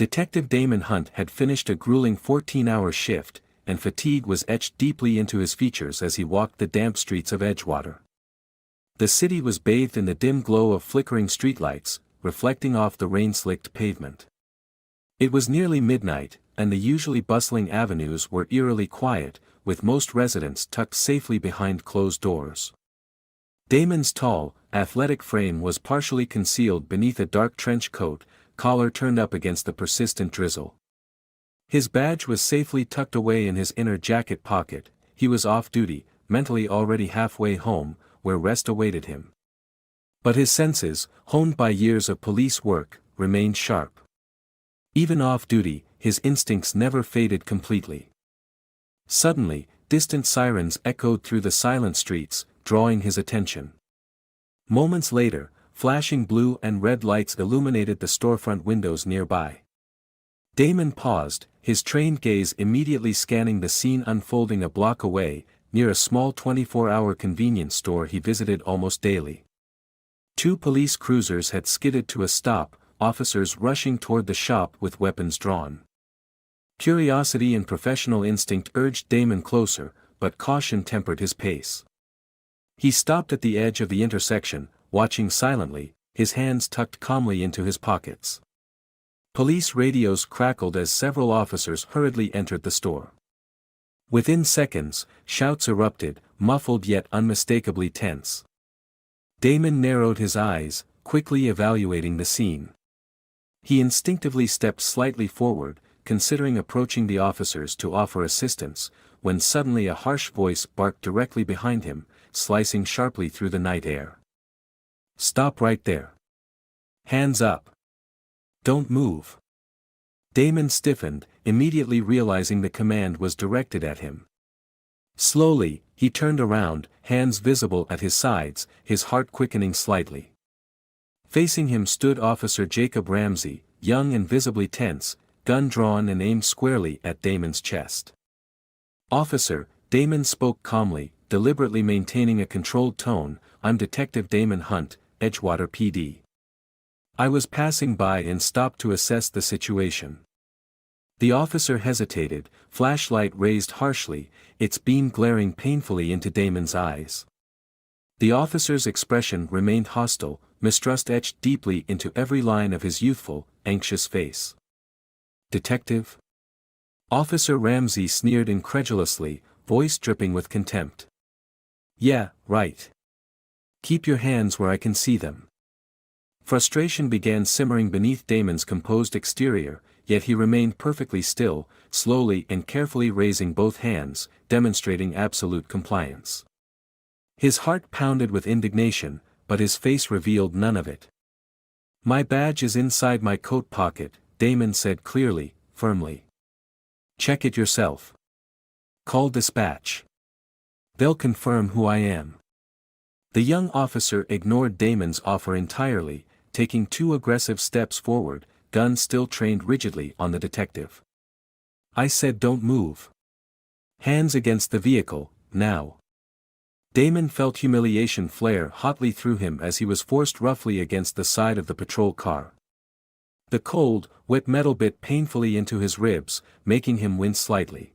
Detective Damon Hunt had finished a grueling 14-hour shift, and fatigue was etched deeply into his features as he walked the damp streets of Edgewater. The city was bathed in the dim glow of flickering streetlights, reflecting off the rain-slicked pavement. It was nearly midnight, and the usually bustling avenues were eerily quiet, with most residents tucked safely behind closed doors. Damon's tall, athletic frame was partially concealed beneath a dark trench coat, collar turned up against the persistent drizzle. His badge was safely tucked away in his inner jacket pocket. He was off duty, mentally already halfway home, where rest awaited him. But his senses, honed by years of police work, remained sharp. Even off duty, his instincts never faded completely. Suddenly, distant sirens echoed through the silent streets, drawing his attention. Moments later, flashing blue and red lights illuminated the storefront windows nearby. Damon paused, his trained gaze immediately scanning the scene unfolding a block away, near a small 24-hour convenience store he visited almost daily. Two police cruisers had skidded to a stop, officers rushing toward the shop with weapons drawn. Curiosity and professional instinct urged Damon closer, but caution tempered his pace. He stopped at the edge of the intersection, watching silently, his hands tucked calmly into his pockets. Police radios crackled as several officers hurriedly entered the store. Within seconds, shouts erupted, muffled yet unmistakably tense. Damon narrowed his eyes, quickly evaluating the scene. He instinctively stepped slightly forward, considering approaching the officers to offer assistance, when suddenly a harsh voice barked directly behind him, slicing sharply through the night air. "Stop right there. Hands up. Don't move." Damon stiffened, immediately realizing the command was directed at him. Slowly, he turned around, hands visible at his sides, his heart quickening slightly. Facing him stood Officer Jacob Ramsey, young and visibly tense, gun drawn and aimed squarely at Damon's chest. "Officer," Damon spoke calmly, deliberately maintaining a controlled tone, "I'm Detective Damon Hunt, Edgewater PD. I was passing by and stopped to assess the situation." The officer hesitated, flashlight raised harshly, its beam glaring painfully into Damon's eyes. The officer's expression remained hostile, mistrust etched deeply into every line of his youthful, anxious face. "Detective?" Officer Ramsey sneered incredulously, voice dripping with contempt. "Yeah, right. Keep your hands where I can see them." Frustration began simmering beneath Damon's composed exterior, yet he remained perfectly still, slowly and carefully raising both hands, demonstrating absolute compliance. His heart pounded with indignation, but his face revealed none of it. "My badge is inside my coat pocket," Damon said clearly, firmly. "Check it yourself. Call dispatch. They'll confirm who I am." The young officer ignored Damon's offer entirely, taking 2 aggressive steps forward, gun still trained rigidly on the detective. "I said don't move. Hands against the vehicle, now." Damon felt humiliation flare hotly through him as he was forced roughly against the side of the patrol car. The cold, wet metal bit painfully into his ribs, making him wince slightly.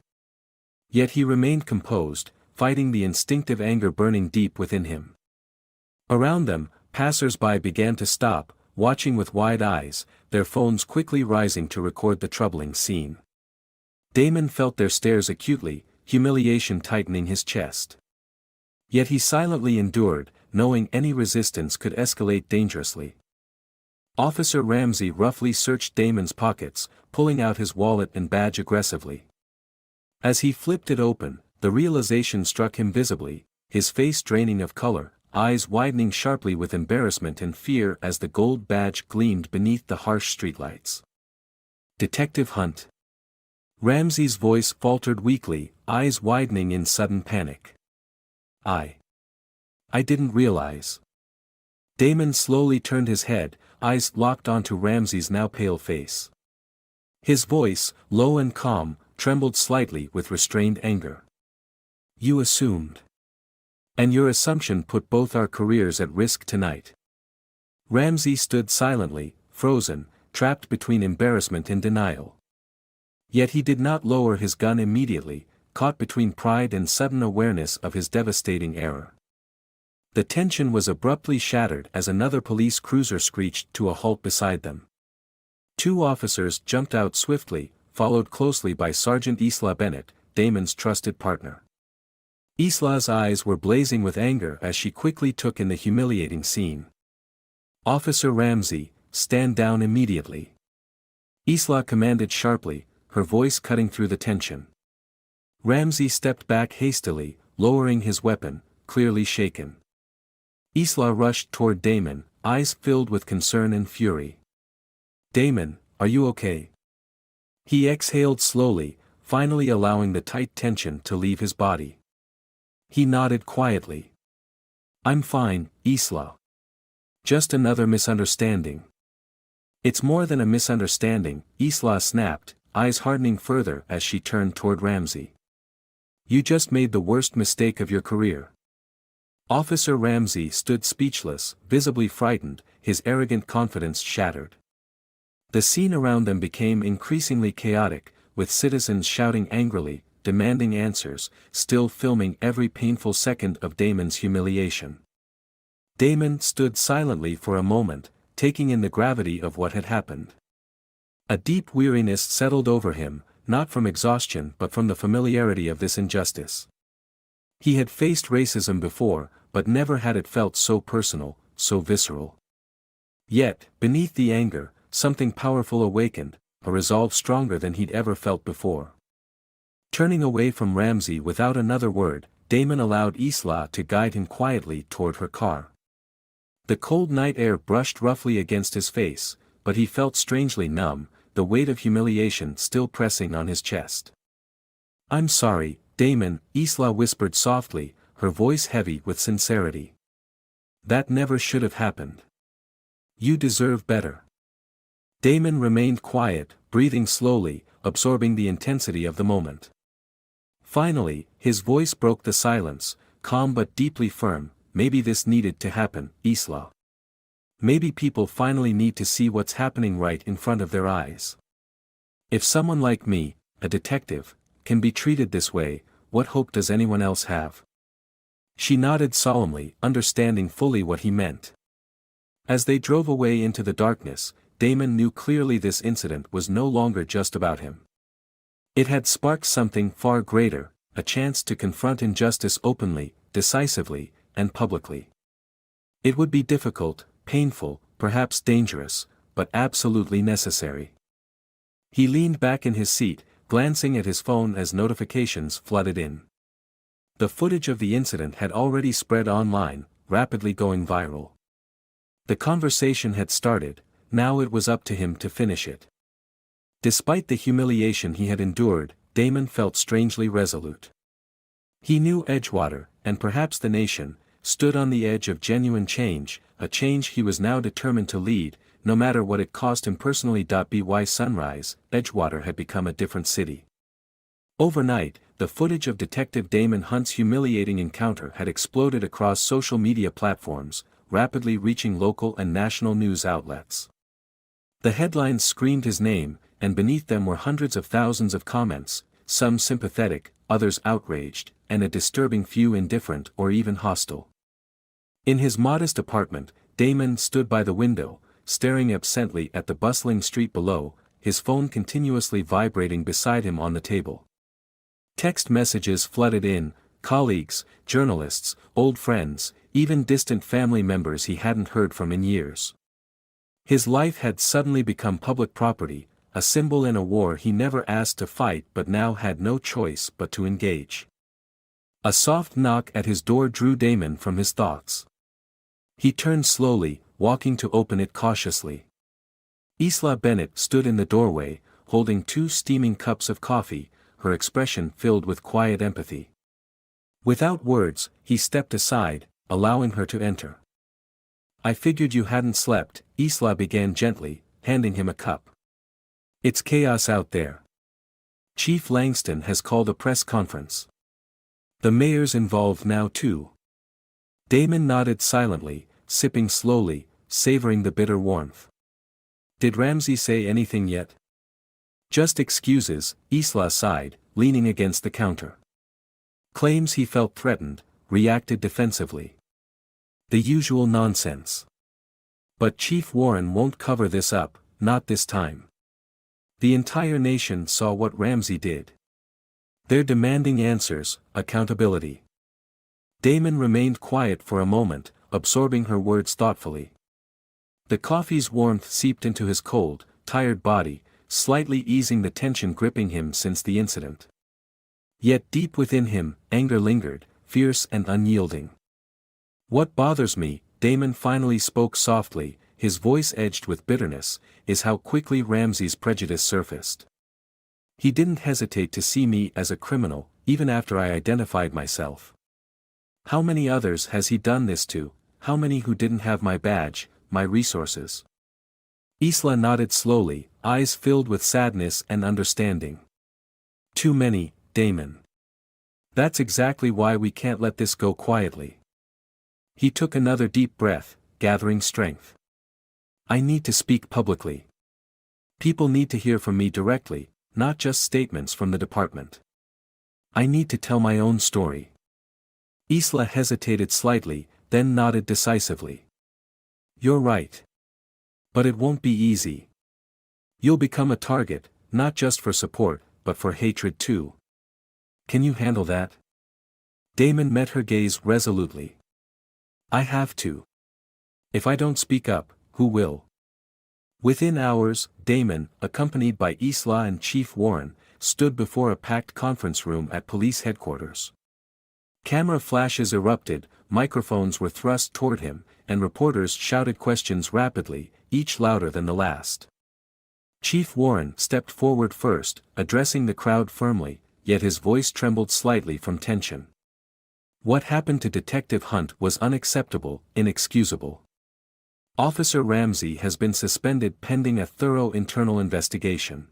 Yet he remained composed, fighting the instinctive anger burning deep within him. Around them, passers-by began to stop, watching with wide eyes, their phones quickly rising to record the troubling scene. Damon felt their stares acutely, humiliation tightening his chest. Yet he silently endured, knowing any resistance could escalate dangerously. Officer Ramsey roughly searched Damon's pockets, pulling out his wallet and badge aggressively. As he flipped it open, the realization struck him visibly, his face draining of color, eyes widening sharply with embarrassment and fear as the gold badge gleamed beneath the harsh streetlights. "Detective Hunt." Ramsey's voice faltered weakly, eyes widening in sudden panic. I didn't realize." Damon slowly turned his head, eyes locked onto Ramsey's now pale face. His voice, low and calm, trembled slightly with restrained anger. "You assumed. And your assumption put both our careers at risk tonight." Ramsey stood silently, frozen, trapped between embarrassment and denial. Yet he did not lower his gun immediately, caught between pride and sudden awareness of his devastating error. The tension was abruptly shattered as another police cruiser screeched to a halt beside them. Two officers jumped out swiftly, followed closely by Sergeant Isla Bennett, Damon's trusted partner. Isla's eyes were blazing with anger as she quickly took in the humiliating scene. "Officer Ramsey, stand down immediately," Isla commanded sharply, her voice cutting through the tension. Ramsey stepped back hastily, lowering his weapon, clearly shaken. Isla rushed toward Damon, eyes filled with concern and fury. "Damon, are you okay?" He exhaled slowly, finally allowing the tight tension to leave his body. He nodded quietly. "I'm fine, Isla. Just another misunderstanding." "It's more than a misunderstanding," Isla snapped, eyes hardening further as she turned toward Ramsey. "You just made the worst mistake of your career." Officer Ramsey stood speechless, visibly frightened, his arrogant confidence shattered. The scene around them became increasingly chaotic, with citizens shouting angrily, demanding answers, still filming every painful second of Damon's humiliation. Damon stood silently for a moment, taking in the gravity of what had happened. A deep weariness settled over him, not from exhaustion but from the familiarity of this injustice. He had faced racism before, but never had it felt so personal, so visceral. Yet, beneath the anger, something powerful awakened, a resolve stronger than he'd ever felt before. Turning away from Ramsey without another word, Damon allowed Isla to guide him quietly toward her car. The cold night air brushed roughly against his face, but he felt strangely numb, the weight of humiliation still pressing on his chest. "I'm sorry, Damon," Isla whispered softly, her voice heavy with sincerity. "That never should have happened. You deserve better." Damon remained quiet, breathing slowly, absorbing the intensity of the moment. Finally, his voice broke the silence, calm but deeply firm. "Maybe this needed to happen, Isla. Maybe people finally need to see what's happening right in front of their eyes. If someone like me, a detective, can be treated this way, what hope does anyone else have?" She nodded solemnly, understanding fully what he meant. As they drove away into the darkness, Damon knew clearly this incident was no longer just about him. It had sparked something far greater, a chance to confront injustice openly, decisively, and publicly. It would be difficult, painful, perhaps dangerous, but absolutely necessary. He leaned back in his seat, glancing at his phone as notifications flooded in. The footage of the incident had already spread online, rapidly going viral. The conversation had started, now it was up to him to finish it. Despite the humiliation he had endured, Damon felt strangely resolute. He knew Edgewater, and perhaps the nation, stood on the edge of genuine change, a change he was now determined to lead, no matter what it cost him personally. By sunrise, Edgewater had become a different city. Overnight, the footage of Detective Damon Hunt's humiliating encounter had exploded across social media platforms, rapidly reaching local and national news outlets. The headlines screamed his name, and beneath them were hundreds of thousands of comments, some sympathetic, others outraged, and a disturbing few indifferent or even hostile. In his modest apartment, Damon stood by the window, staring absently at the bustling street below, his phone continuously vibrating beside him on the table. Text messages flooded in, colleagues, journalists, old friends, even distant family members he hadn't heard from in years. His life had suddenly become public property, a symbol in a war he never asked to fight but now had no choice but to engage. A soft knock at his door drew Damon from his thoughts. He turned slowly, walking to open it cautiously. Isla Bennett stood in the doorway, holding 2 steaming cups of coffee, her expression filled with quiet empathy. Without words, he stepped aside, allowing her to enter. "I figured you hadn't slept," Isla began gently, handing him a cup. "It's chaos out there. Chief Langston has called a press conference. The mayor's involved now too." Damon nodded silently, sipping slowly, savoring the bitter warmth. Did Ramsey say anything yet? Just excuses, Isla sighed, leaning against the counter. Claims he felt threatened, reacted defensively. The usual nonsense. But Chief Warren won't cover this up, not this time. The entire nation saw what Ramsey did. They're demanding answers, accountability. Damon remained quiet for a moment, absorbing her words thoughtfully. The coffee's warmth seeped into his cold, tired body, slightly easing the tension gripping him since the incident. Yet deep within him, anger lingered, fierce and unyielding. What bothers me, Damon finally spoke softly, his voice edged with bitterness, is how quickly Ramsey's prejudice surfaced. He didn't hesitate to see me as a criminal, even after I identified myself. How many others has he done this to, how many who didn't have my badge, my resources? Isla nodded slowly, eyes filled with sadness and understanding. Too many, Damon. That's exactly why we can't let this go quietly. He took another deep breath, gathering strength. I need to speak publicly. People need to hear from me directly, not just statements from the department. I need to tell my own story. Isla hesitated slightly, then nodded decisively. You're right. But it won't be easy. You'll become a target, not just for support, but for hatred too. Can you handle that? Damon met her gaze resolutely. I have to. If I don't speak up, who will? Within hours, Damon, accompanied by Isla and Chief Warren, stood before a packed conference room at police headquarters. Camera flashes erupted, microphones were thrust toward him, and reporters shouted questions rapidly, each louder than the last. Chief Warren stepped forward first, addressing the crowd firmly, yet his voice trembled slightly from tension. What happened to Detective Hunt was unacceptable, inexcusable. Officer Ramsey has been suspended pending a thorough internal investigation.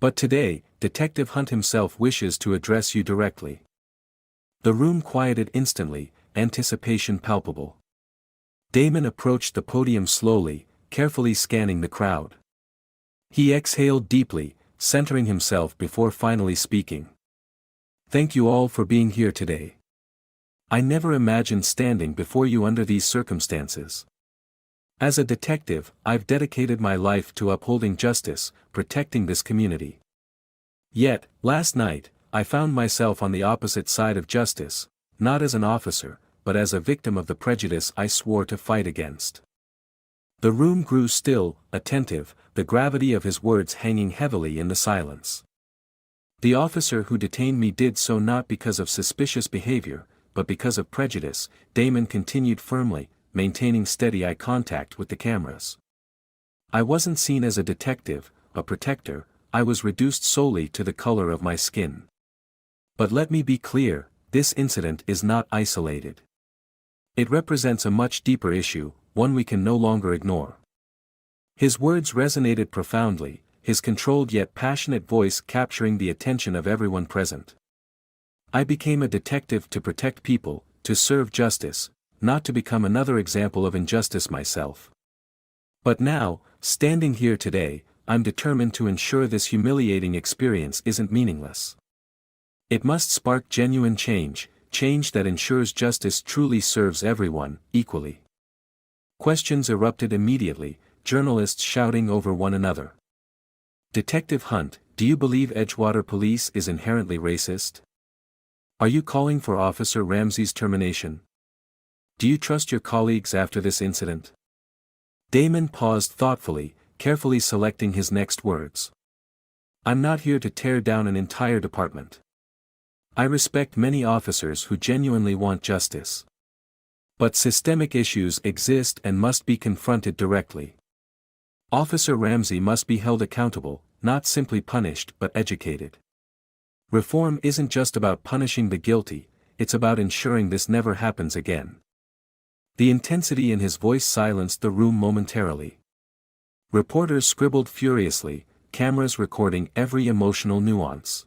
But today, Detective Hunt himself wishes to address you directly. The room quieted instantly, anticipation palpable. Damon approached the podium slowly, carefully scanning the crowd. He exhaled deeply, centering himself before finally speaking. Thank you all for being here today. I never imagined standing before you under these circumstances. As a detective, I've dedicated my life to upholding justice, protecting this community. Yet, last night, I found myself on the opposite side of justice, not as an officer, but as a victim of the prejudice I swore to fight against. The room grew still, attentive, the gravity of his words hanging heavily in the silence. The officer who detained me did so not because of suspicious behavior, but because of prejudice, Damon continued firmly, maintaining steady eye contact with the cameras. I wasn't seen as a detective, a protector, I was reduced solely to the color of my skin. But let me be clear, this incident is not isolated. It represents a much deeper issue, one we can no longer ignore. His words resonated profoundly, his controlled yet passionate voice capturing the attention of everyone present. I became a detective to protect people, to serve justice, not to become another example of injustice myself. But now, standing here today, I'm determined to ensure this humiliating experience isn't meaningless. It must spark genuine change, change that ensures justice truly serves everyone, equally. Questions erupted immediately, journalists shouting over one another. Detective Hunt, do you believe Edgewater Police is inherently racist? Are you calling for Officer Ramsey's termination? Do you trust your colleagues after this incident? Damon paused thoughtfully, carefully selecting his next words. I'm not here to tear down an entire department. I respect many officers who genuinely want justice. But systemic issues exist and must be confronted directly. Officer Ramsey must be held accountable, not simply punished but educated. Reform isn't just about punishing the guilty, it's about ensuring this never happens again. The intensity in his voice silenced the room momentarily. Reporters scribbled furiously, cameras recording every emotional nuance.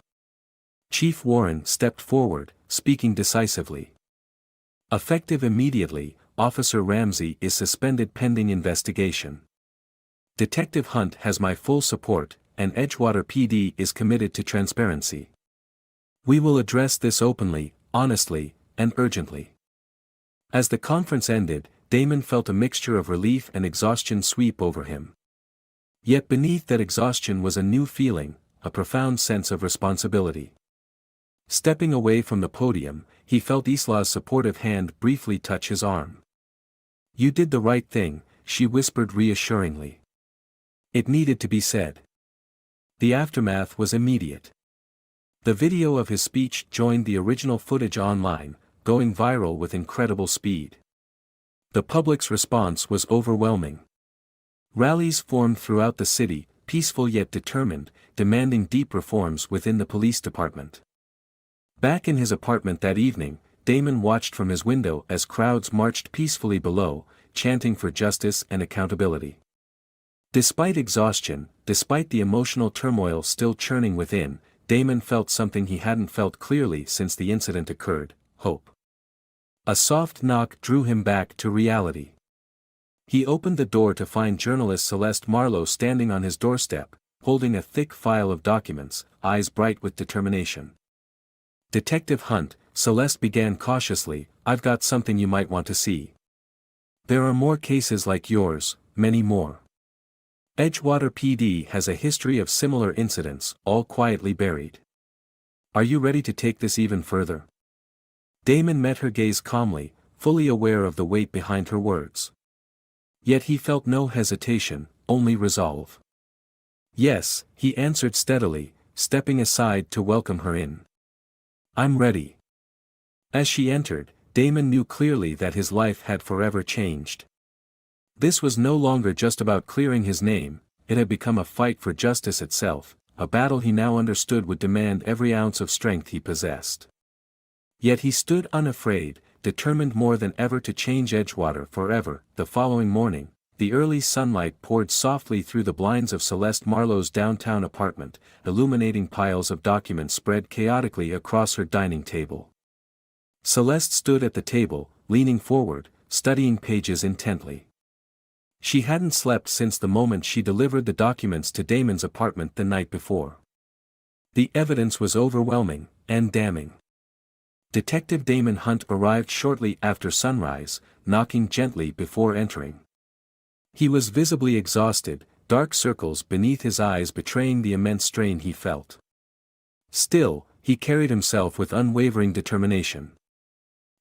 Chief Warren stepped forward, speaking decisively. Effective immediately, Officer Ramsey is suspended pending investigation. Detective Hunt has my full support, and Edgewater PD is committed to transparency. We will address this openly, honestly, and urgently. As the conference ended, Damon felt a mixture of relief and exhaustion sweep over him. Yet beneath that exhaustion was a new feeling, a profound sense of responsibility. Stepping away from the podium, he felt Isla's supportive hand briefly touch his arm. "You did the right thing," she whispered reassuringly. It needed to be said. The aftermath was immediate. The video of his speech joined the original footage online, going viral with incredible speed. The public's response was overwhelming. Rallies formed throughout the city, peaceful yet determined, demanding deep reforms within the police department. Back in his apartment that evening, Damon watched from his window as crowds marched peacefully below, chanting for justice and accountability. Despite exhaustion, despite the emotional turmoil still churning within, Damon felt something he hadn't felt clearly since the incident occurred: hope. A soft knock drew him back to reality. He opened the door to find journalist Celeste Marlowe standing on his doorstep, holding a thick file of documents, eyes bright with determination. "Detective Hunt," Celeste began cautiously, "I've got something you might want to see. There are more cases like yours, many more. Edgewater PD has a history of similar incidents, all quietly buried. Are you ready to take this even further?" Damon met her gaze calmly, fully aware of the weight behind her words. Yet he felt no hesitation, only resolve. "Yes," he answered steadily, stepping aside to welcome her in. "I'm ready." As she entered, Damon knew clearly that his life had forever changed. This was no longer just about clearing his name, it had become a fight for justice itself, a battle he now understood would demand every ounce of strength he possessed. Yet he stood unafraid, determined more than ever to change Edgewater forever. The following morning, the early sunlight poured softly through the blinds of Celeste Marlowe's downtown apartment, illuminating piles of documents spread chaotically across her dining table. Celeste stood at the table, leaning forward, studying pages intently. She hadn't slept since the moment she delivered the documents to Damon's apartment the night before. The evidence was overwhelming, and damning. Detective Damon Hunt arrived shortly after sunrise, knocking gently before entering. He was visibly exhausted, dark circles beneath his eyes betraying the immense strain he felt. Still, he carried himself with unwavering determination.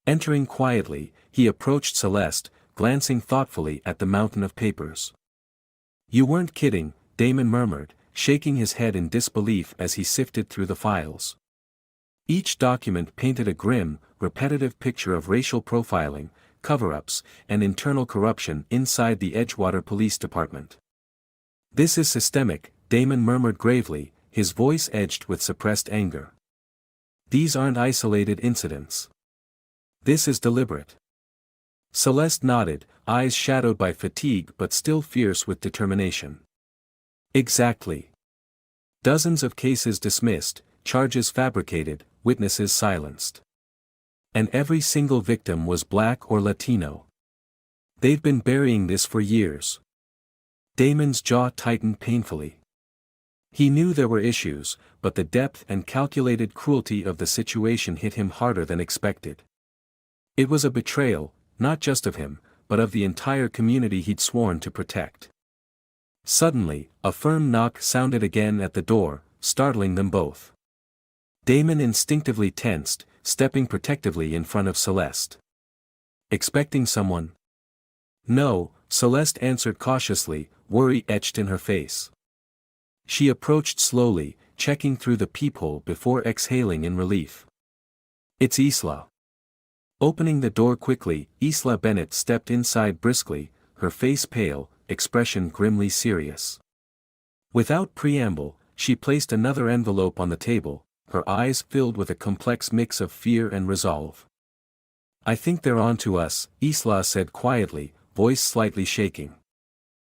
Entering quietly, he approached Celeste, glancing thoughtfully at the mountain of papers. "You weren't kidding," Damon murmured, shaking his head in disbelief as he sifted through the files. Each document painted a grim, repetitive picture of racial profiling, cover-ups, and internal corruption inside the Edgewater Police Department. "This is systemic," Damon murmured gravely, his voice edged with suppressed anger. "These aren't isolated incidents. This is deliberate." Celeste nodded, eyes shadowed by fatigue but still fierce with determination. "Exactly. Dozens of cases dismissed, charges fabricated, witnesses silenced. And every single victim was Black or Latino. They've been burying this for years." Damon's jaw tightened painfully. He knew there were issues, but the depth and calculated cruelty of the situation hit him harder than expected. It was a betrayal, not just of him, but of the entire community he'd sworn to protect. Suddenly, a firm knock sounded again at the door, startling them both. Damon instinctively tensed, stepping protectively in front of Celeste. "Expecting someone?" "No," Celeste answered cautiously, worry etched in her face. She approached slowly, checking through the peephole before exhaling in relief. "It's Isla." Opening the door quickly, Isla Bennett stepped inside briskly, her face pale, expression grimly serious. Without preamble, she placed another envelope on the table, her eyes filled with a complex mix of fear and resolve. "I think they're on to us," Isla said quietly, voice slightly shaking.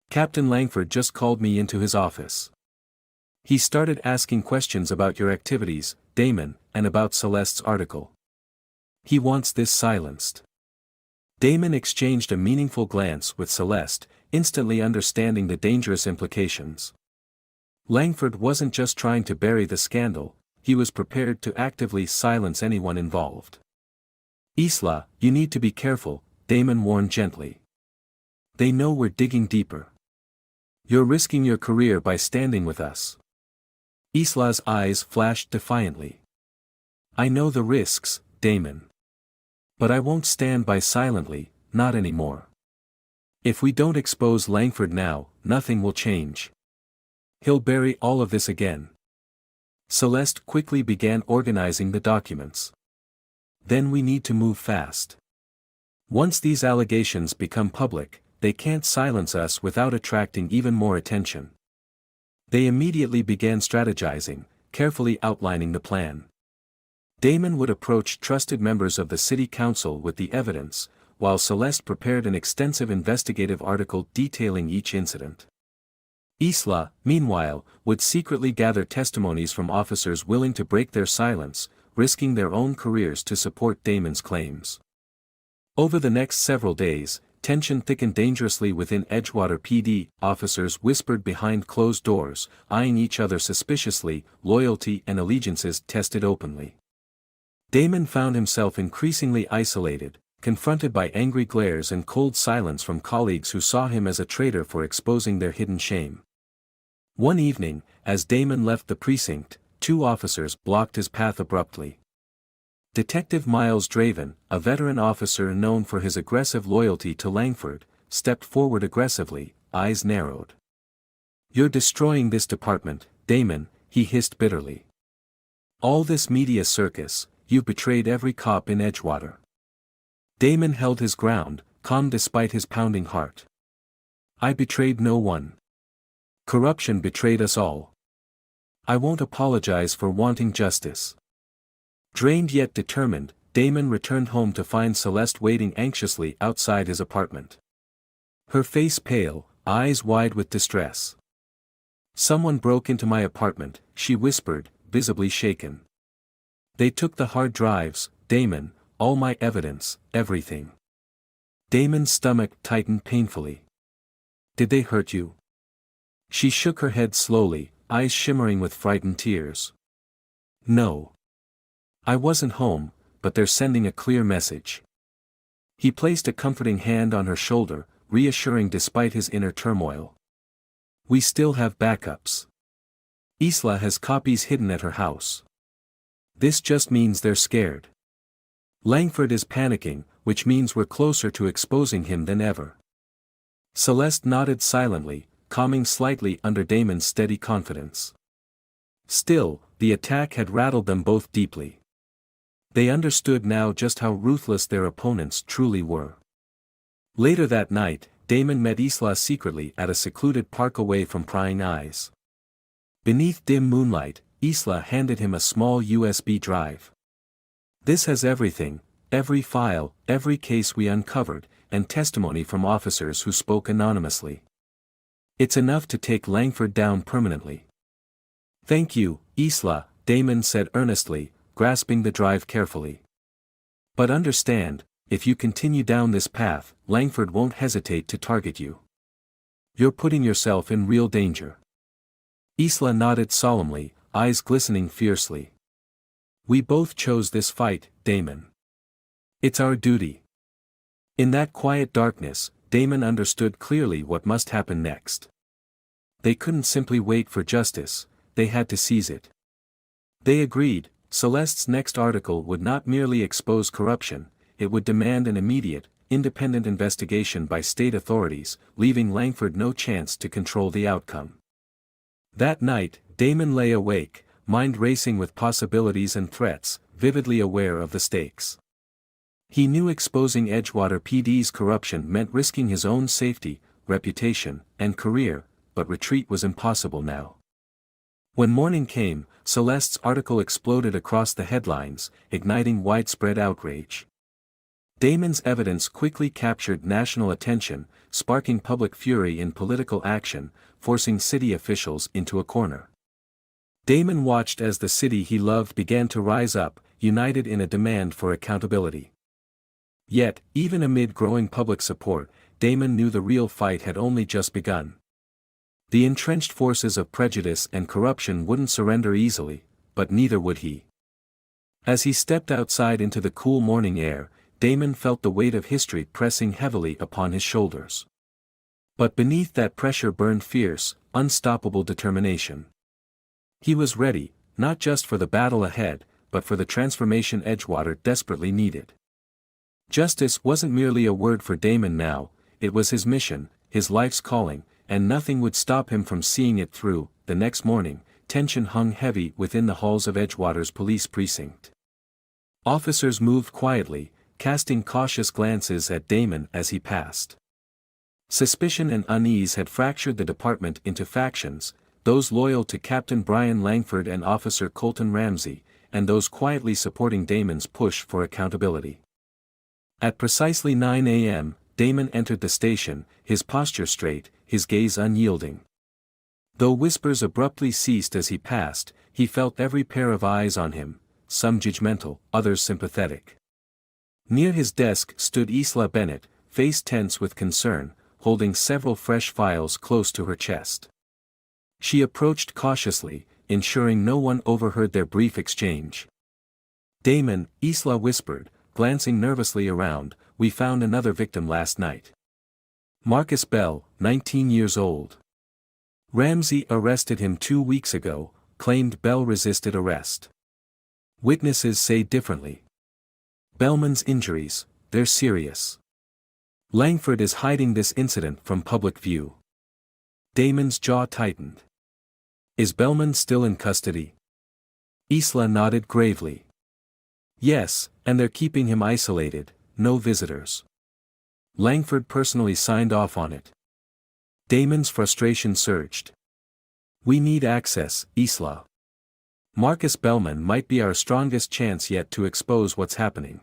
"Captain Langford just called me into his office. He started asking questions about your activities, Damon, and about Celeste's article. He wants this silenced." Damon exchanged a meaningful glance with Celeste, instantly understanding the dangerous implications. Langford wasn't just trying to bury the scandal, he was prepared to actively silence anyone involved. "Isla, you need to be careful," Damon warned gently. "They know we're digging deeper. You're risking your career by standing with us." Isla's eyes flashed defiantly. "I know the risks, Damon. But I won't stand by silently, not anymore. If we don't expose Langford now, nothing will change. He'll bury all of this again." Celeste quickly began organizing the documents. "Then we need to move fast. Once these allegations become public, they can't silence us without attracting even more attention." They immediately began strategizing, carefully outlining the plan. Damon would approach trusted members of the city council with the evidence, while Celeste prepared an extensive investigative article detailing each incident. Isla, meanwhile, would secretly gather testimonies from officers willing to break their silence, risking their own careers to support Damon's claims. Over the next several days, tension thickened dangerously within Edgewater PD. Officers whispered behind closed doors, eyeing each other suspiciously, loyalty and allegiances tested openly. Damon found himself increasingly isolated, confronted by angry glares and cold silence from colleagues who saw him as a traitor for exposing their hidden shame. One evening, as Damon left the precinct, 2 officers blocked his path abruptly. Detective Miles Draven, a veteran officer known for his aggressive loyalty to Langford, stepped forward aggressively, eyes narrowed. "You're destroying this department, Damon," he hissed bitterly. "All this media circus, you've betrayed every cop in Edgewater." Damon held his ground, calm despite his pounding heart. "I betrayed no one. Corruption betrayed us all. I won't apologize for wanting justice." Drained yet determined, Damon returned home to find Celeste waiting anxiously outside his apartment. Her face pale, eyes wide with distress. "Someone broke into my apartment," she whispered, visibly shaken. "They took the hard drives, Damon, all my evidence, everything." Damon's stomach tightened painfully. "Did they hurt you?" She shook her head slowly, eyes shimmering with frightened tears. "No. I wasn't home, but they're sending a clear message." He placed a comforting hand on her shoulder, reassuring despite his inner turmoil. "We still have backups. Isla has copies hidden at her house. This just means they're scared. Langford is panicking, which means we're closer to exposing him than ever." Celeste nodded silently, calming slightly under Damon's steady confidence. Still, the attack had rattled them both deeply. They understood now just how ruthless their opponents truly were. Later that night, Damon met Isla secretly at a secluded park away from prying eyes. Beneath dim moonlight, Isla handed him a small USB drive. "This has everything, every file, every case we uncovered, and testimony from officers who spoke anonymously. It's enough to take Langford down permanently." "Thank you, Isla," Damon said earnestly, grasping the drive carefully. "But understand, if you continue down this path, Langford won't hesitate to target you. You're putting yourself in real danger." Isla nodded solemnly, eyes glistening fiercely. "We both chose this fight, Damon. It's our duty." In that quiet darkness, Damon understood clearly what must happen next. They couldn't simply wait for justice, they had to seize it. They agreed, Celeste's next article would not merely expose corruption, it would demand an immediate, independent investigation by state authorities, leaving Langford no chance to control the outcome. That night, Damon lay awake, mind racing with possibilities and threats, vividly aware of the stakes. He knew exposing Edgewater PD's corruption meant risking his own safety, reputation, and career, but retreat was impossible now. When morning came, Celeste's article exploded across the headlines, igniting widespread outrage. Damon's evidence quickly captured national attention, sparking public fury in political action, forcing city officials into a corner. Damon watched as the city he loved began to rise up, united in a demand for accountability. Yet, even amid growing public support, Damon knew the real fight had only just begun. The entrenched forces of prejudice and corruption wouldn't surrender easily, but neither would he. As he stepped outside into the cool morning air, Damon felt the weight of history pressing heavily upon his shoulders. But beneath that pressure burned fierce, unstoppable determination. He was ready, not just for the battle ahead, but for the transformation Edgewater desperately needed. Justice wasn't merely a word for Damon now, it was his mission, his life's calling, and nothing would stop him from seeing it through. The next morning, tension hung heavy within the halls of Edgewater's police precinct. Officers moved quietly, casting cautious glances at Damon as he passed. Suspicion and unease had fractured the department into factions, those loyal to Captain Brian Langford and Officer Colton Ramsey, and those quietly supporting Damon's push for accountability. At precisely 9 a.m., Damon entered the station, his posture straight, his gaze unyielding. Though whispers abruptly ceased as he passed, he felt every pair of eyes on him, some judgmental, others sympathetic. Near his desk stood Isla Bennett, face tense with concern, holding several fresh files close to her chest. She approached cautiously, ensuring no one overheard their brief exchange. "Damon," Isla whispered, glancing nervously around, "we found another victim last night. Marcus Bell, 19 years old. Ramsey arrested him 2 weeks ago, claimed Bell resisted arrest. Witnesses say differently. Bellman's injuries, they're serious. Langford is hiding this incident from public view." Damon's jaw tightened. "Is Bellman still in custody?" Isla nodded gravely. "Yes, and they're keeping him isolated, no visitors. Langford personally signed off on it." Damon's frustration surged. "We need access, Isla. Marcus Bellman might be our strongest chance yet to expose what's happening."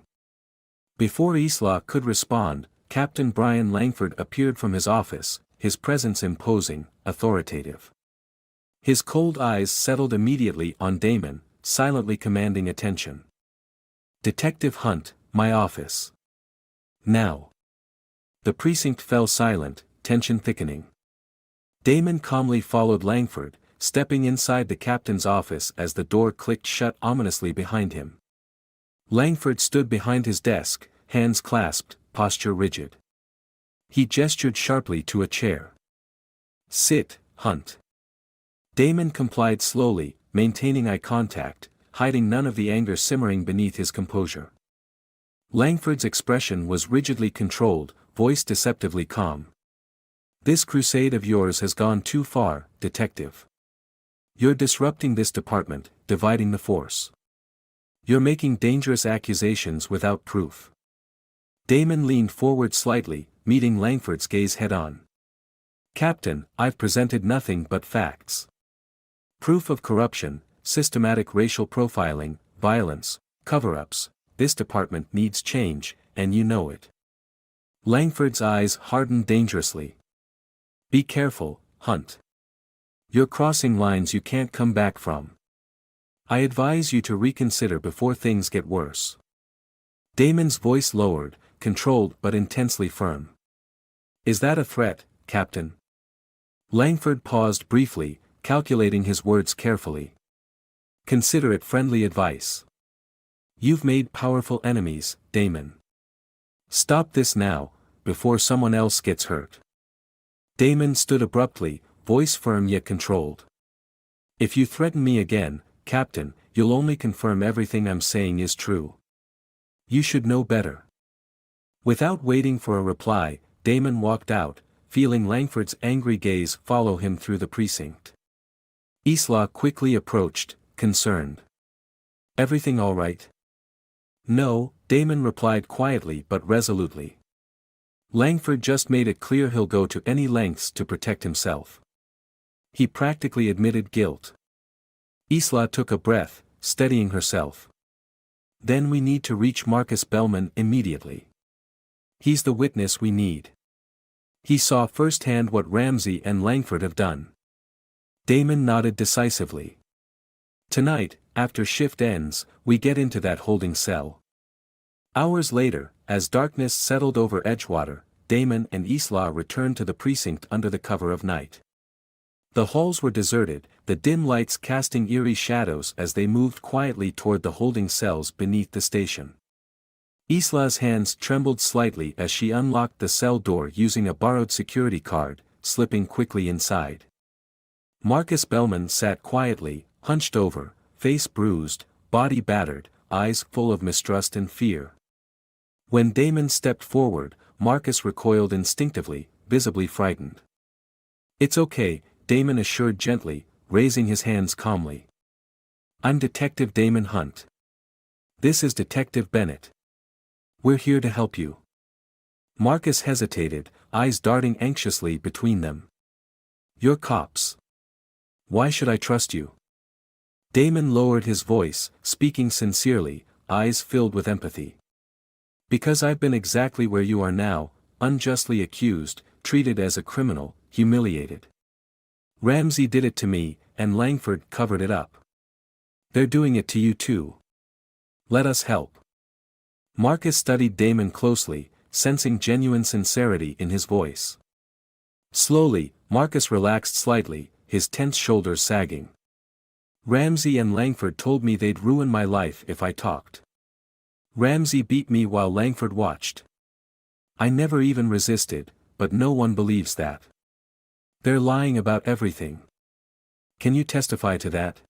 Before Isla could respond, Captain Brian Langford appeared from his office, his presence imposing, authoritative. His cold eyes settled immediately on Damon, silently commanding attention. "Detective Hunt, my office. Now." The precinct fell silent, tension thickening. Damon calmly followed Langford, stepping inside the captain's office as the door clicked shut ominously behind him. Langford stood behind his desk, hands clasped, posture rigid. He gestured sharply to a chair. "Sit, Hunt." Damon complied slowly, maintaining eye contact, hiding none of the anger simmering beneath his composure. Langford's expression was rigidly controlled, voice deceptively calm. "This crusade of yours has gone too far, Detective. You're disrupting this department, dividing the force. You're making dangerous accusations without proof." Damon leaned forward slightly, meeting Langford's gaze head-on. "Captain, I've presented nothing but facts. Proof of corruption, systematic racial profiling, violence, cover-ups. This department needs change, and you know it." Langford's eyes hardened dangerously. "Be careful, Hunt. You're crossing lines you can't come back from. I advise you to reconsider before things get worse." Damon's voice lowered, controlled but intensely firm. "Is that a threat, Captain?" Langford paused briefly, calculating his words carefully. "Consider it friendly advice. You've made powerful enemies, Damon. Stop this now, before someone else gets hurt." Damon stood abruptly, voice firm yet controlled. "If you threaten me again, Captain, you'll only confirm everything I'm saying is true. You should know better." Without waiting for a reply, Damon walked out, feeling Langford's angry gaze follow him through the precinct. Isla quickly approached, concerned. "Everything all right?" "No," Damon replied quietly but resolutely. "Langford just made it clear he'll go to any lengths to protect himself. He practically admitted guilt." Isla took a breath, steadying herself. "Then we need to reach Marcus Bellman immediately. He's the witness we need. He saw firsthand what Ramsey and Langford have done." Damon nodded decisively. "Tonight, after shift ends, we get into that holding cell. Hours later, as darkness settled over Edgewater, Damon and Isla returned to the precinct under the cover of night. The halls were deserted, the dim lights casting eerie shadows as they moved quietly toward the holding cells beneath the station. Isla's hands trembled slightly as she unlocked the cell door using a borrowed security card, slipping quickly inside. Marcus Bellman sat quietly, hunched over, face bruised, body battered, eyes full of mistrust and fear. When Damon stepped forward, Marcus recoiled instinctively, visibly frightened. "It's okay," Damon assured gently, raising his hands calmly. "I'm Detective Damon Hunt. This is Detective Bennett. We're here to help you." Marcus hesitated, eyes darting anxiously between them. "You're cops. Why should I trust you?" Damon lowered his voice, speaking sincerely, eyes filled with empathy. "Because I've been exactly where you are now, unjustly accused, treated as a criminal, humiliated. Ramsey did it to me, and Langford covered it up. They're doing it to you too. Let us help." Marcus studied Damon closely, sensing genuine sincerity in his voice. Slowly, Marcus relaxed slightly, his tense shoulders sagging. "Ramsey and Langford told me they'd ruin my life if I talked. Ramsey beat me while Langford watched. I never even resisted, but no one believes that. They're lying about everything. Can you testify to that?"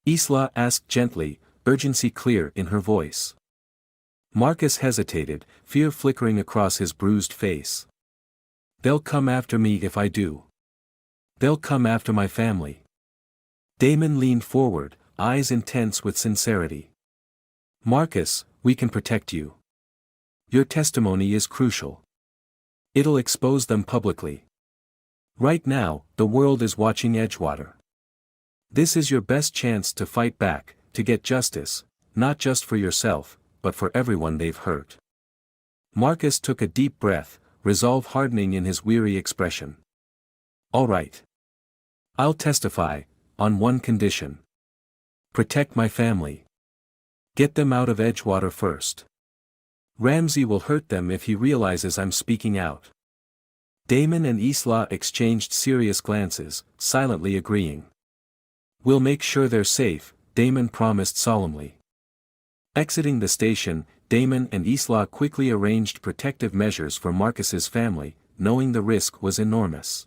Isla asked gently, urgency clear in her voice. Marcus hesitated, fear flickering across his bruised face. "They'll come after me if I do. They'll come after my family." Damon leaned forward, eyes intense with sincerity. "Marcus, we can protect you. Your testimony is crucial. It'll expose them publicly. Right now, the world is watching Edgewater. This is your best chance to fight back, to get justice, not just for yourself, but for everyone they've hurt." Marcus took a deep breath, resolve hardening in his weary expression. "All right. I'll testify, on one condition. Protect my family. Get them out of Edgewater first. Ramsey will hurt them if he realizes I'm speaking out." Damon and Isla exchanged serious glances, silently agreeing. "We'll make sure they're safe," Damon promised solemnly. Exiting the station, Damon and Isla quickly arranged protective measures for Marcus's family, knowing the risk was enormous.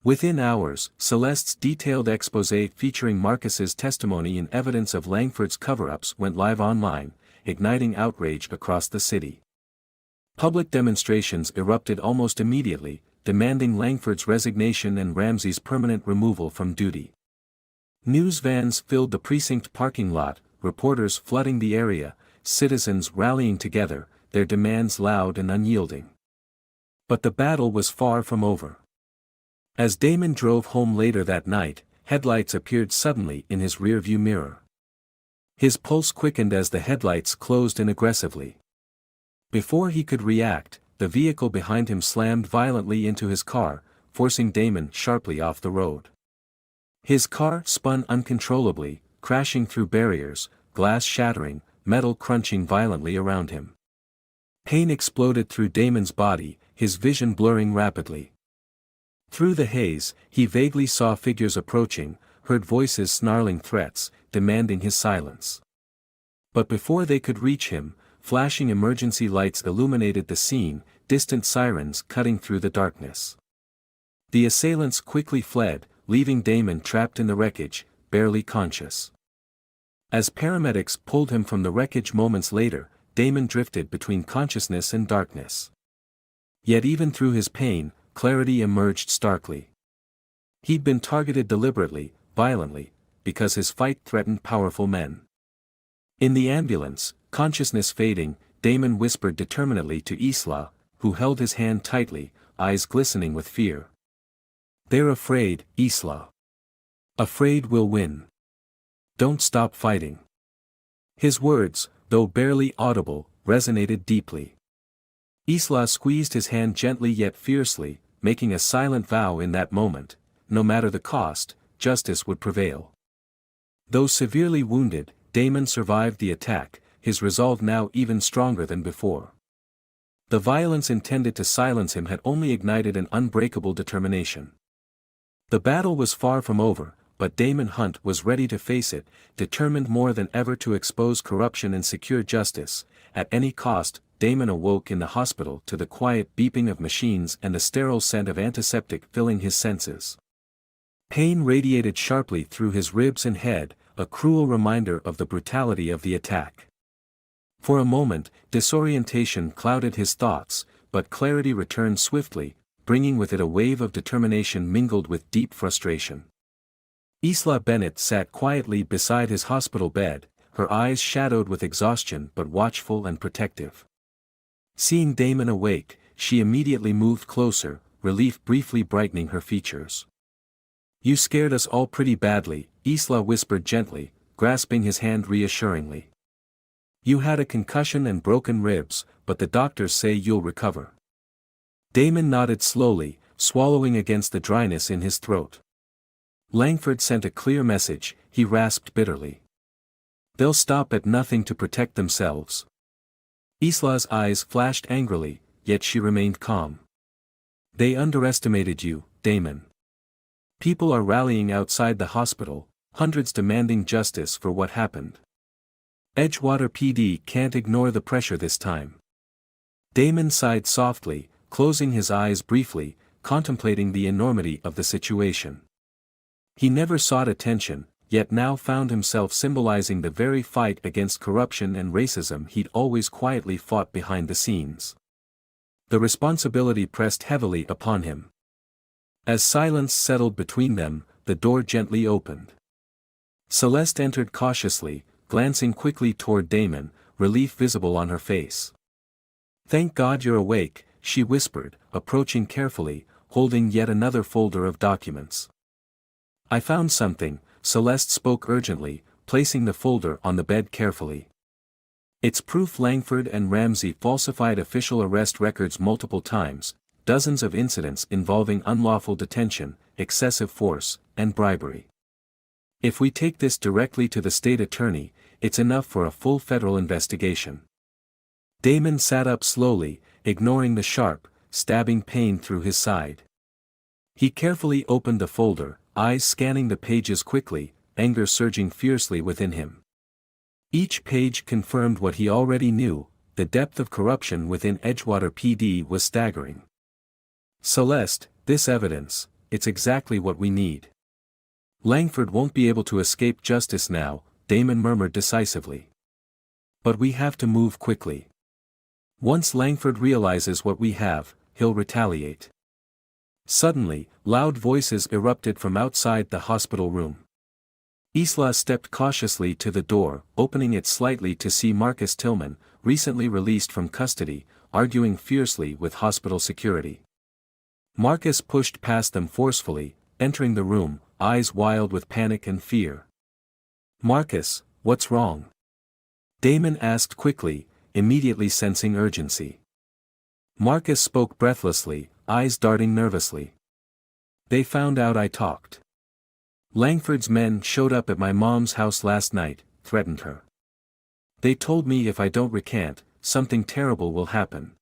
Within hours, Celeste's detailed exposé featuring Marcus's testimony and evidence of Langford's cover-ups went live online, igniting outrage across the city. Public demonstrations erupted almost immediately, demanding Langford's resignation and Ramsey's permanent removal from duty. News vans filled the precinct parking lot, reporters flooding the area, citizens rallying together, their demands loud and unyielding. But the battle was far from over. As Damon drove home later that night, headlights appeared suddenly in his rearview mirror. His pulse quickened as the headlights closed in aggressively. Before he could react, the vehicle behind him slammed violently into his car, forcing Damon sharply off the road. His car spun uncontrollably, crashing through barriers, glass shattering, metal crunching violently around him. Pain exploded through Damon's body, his vision blurring rapidly. Through the haze, he vaguely saw figures approaching, heard voices snarling threats, demanding his silence. But before they could reach him, flashing emergency lights illuminated the scene, distant sirens cutting through the darkness. The assailants quickly fled, leaving Damon trapped in the wreckage, barely conscious. As paramedics pulled him from the wreckage moments later, Damon drifted between consciousness and darkness. Yet even through his pain, clarity emerged starkly. He'd been targeted deliberately, violently, because his fight threatened powerful men. In the ambulance, consciousness fading, Damon whispered determinedly to Isla, who held his hand tightly, eyes glistening with fear. "They're afraid, Isla. Afraid we'll win. Don't stop fighting." His words, though barely audible, resonated deeply. Isla squeezed his hand gently yet fiercely, making a silent vow in that moment, no matter the cost, justice would prevail. Though severely wounded, Damon survived the attack, his resolve now even stronger than before. The violence intended to silence him had only ignited an unbreakable determination. The battle was far from over, but Damon Hunt was ready to face it, determined more than ever to expose corruption and secure justice. At any cost, Damon awoke in the hospital to the quiet beeping of machines and the sterile scent of antiseptic filling his senses. Pain radiated sharply through his ribs and head, a cruel reminder of the brutality of the attack. For a moment, disorientation clouded his thoughts, but clarity returned swiftly, bringing with it a wave of determination mingled with deep frustration. Isla Bennett sat quietly beside his hospital bed, her eyes shadowed with exhaustion but watchful and protective. Seeing Damon awake, she immediately moved closer, relief briefly brightening her features. "You scared us all pretty badly," Isla whispered gently, grasping his hand reassuringly. "You had a concussion and broken ribs, but the doctors say you'll recover." Damon nodded slowly, swallowing against the dryness in his throat. "Langford sent a clear message," he rasped bitterly. "They'll stop at nothing to protect themselves." Isla's eyes flashed angrily, yet she remained calm. "They underestimated you, Damon. People are rallying outside the hospital, hundreds demanding justice for what happened. Edgewater PD can't ignore the pressure this time." Damon sighed softly, closing his eyes briefly, contemplating the enormity of the situation. He never sought attention, yet now found himself symbolizing the very fight against corruption and racism he'd always quietly fought behind the scenes. The responsibility pressed heavily upon him. As silence settled between them, the door gently opened. Celeste entered cautiously, glancing quickly toward Damon, relief visible on her face. "Thank God you're awake," she whispered, approaching carefully, holding yet another folder of documents. "I found something," Celeste spoke urgently, placing the folder on the bed carefully. "It's proof Langford and Ramsey falsified official arrest records multiple times, dozens of incidents involving unlawful detention, excessive force, and bribery. If we take this directly to the state attorney, it's enough for a full federal investigation." Damon sat up slowly, ignoring the sharp, stabbing pain through his side. He carefully opened the folder, eyes scanning the pages quickly, anger surging fiercely within him. Each page confirmed what he already knew, the depth of corruption within Edgewater PD was staggering. "Celeste, this evidence, it's exactly what we need." "Langford won't be able to escape justice now," Damon murmured decisively. "But we have to move quickly. Once Langford realizes what we have, he'll retaliate." Suddenly, loud voices erupted from outside the hospital room. Isla stepped cautiously to the door, opening it slightly to see Marcus Tillman, recently released from custody, arguing fiercely with hospital security. Marcus pushed past them forcefully, entering the room, eyes wild with panic and fear. "Marcus, what's wrong?" Damon asked quickly, immediately sensing urgency. Marcus spoke breathlessly, eyes darting nervously. "They found out I talked. Langford's men showed up at my mom's house last night," threatened her. "They told me if I don't recant, something terrible will happen."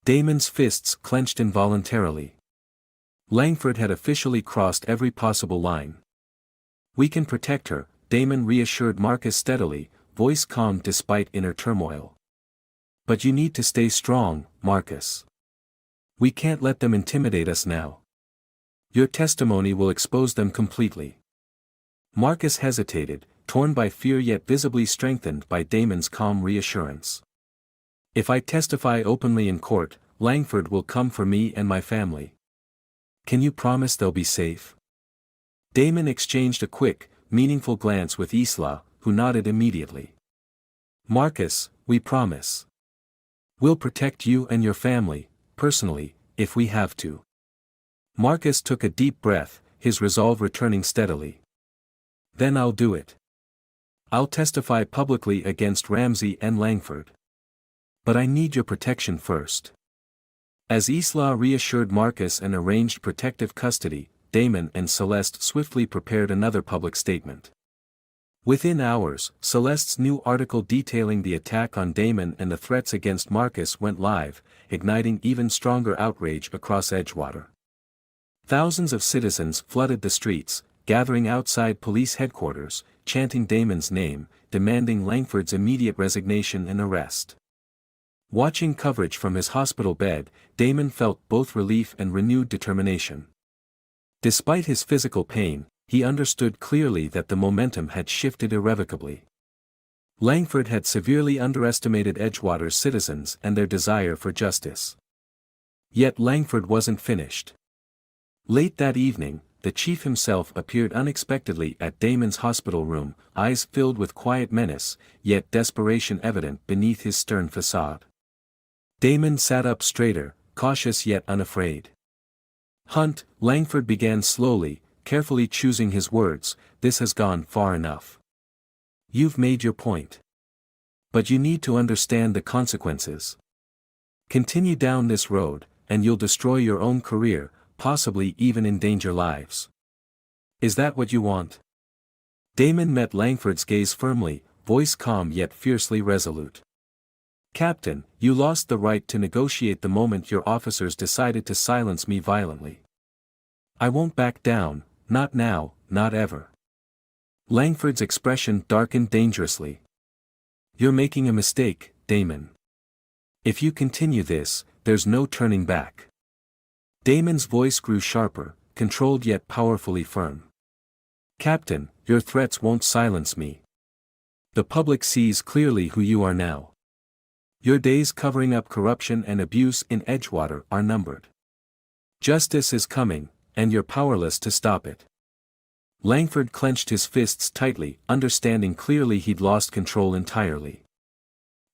Damon's fists clenched involuntarily. Langford had officially crossed every possible line. "We can protect her," Damon reassured Marcus steadily, voice calm despite inner turmoil. "But you need to stay strong, Marcus. We can't let them intimidate us now. Your testimony will expose them completely." Marcus hesitated, torn by fear yet visibly strengthened by Damon's calm reassurance. "If I testify openly in court, Langford will come for me and my family. Can you promise they'll be safe?" Damon exchanged a quick, meaningful glance with Isla, who nodded immediately. "Marcus, we promise. We'll protect you and your family, personally, if we have to." Marcus took a deep breath, his resolve returning steadily. "Then I'll do it. I'll testify publicly against Ramsey and Langford. But I need your protection first." As Isla reassured Marcus and arranged protective custody, Damon and Celeste swiftly prepared another public statement. Within hours, Celeste's new article detailing the attack on Damon and the threats against Marcus went live, igniting even stronger outrage across Edgewater. Thousands of citizens flooded the streets, gathering outside police headquarters, chanting Damon's name, demanding Langford's immediate resignation and arrest. Watching coverage from his hospital bed, Damon felt both relief and renewed determination. Despite his physical pain, he understood clearly that the momentum had shifted irrevocably. Langford had severely underestimated Edgewater's citizens and their desire for justice. Yet Langford wasn't finished. Late that evening, the chief himself appeared unexpectedly at Damon's hospital room, eyes filled with quiet menace, yet desperation evident beneath his stern facade. Damon sat up straighter, cautious yet unafraid. "Hunt," Langford began slowly, carefully choosing his words, "this has gone far enough. You've made your point. But you need to understand the consequences. Continue down this road, and you'll destroy your own career, possibly even endanger lives. Is that what you want?" Damon met Langford's gaze firmly, voice calm yet fiercely resolute. "Captain, you lost the right to negotiate the moment your officers decided to silence me violently. I won't back down, not now, not ever." Langford's expression darkened dangerously. "You're making a mistake, Damon. If you continue this, there's no turning back." Damon's voice grew sharper, controlled yet powerfully firm. "Captain, your threats won't silence me. The public sees clearly who you are now. Your days covering up corruption and abuse in Edgewater are numbered. Justice is coming, and you're powerless to stop it." Langford clenched his fists tightly, understanding clearly he'd lost control entirely.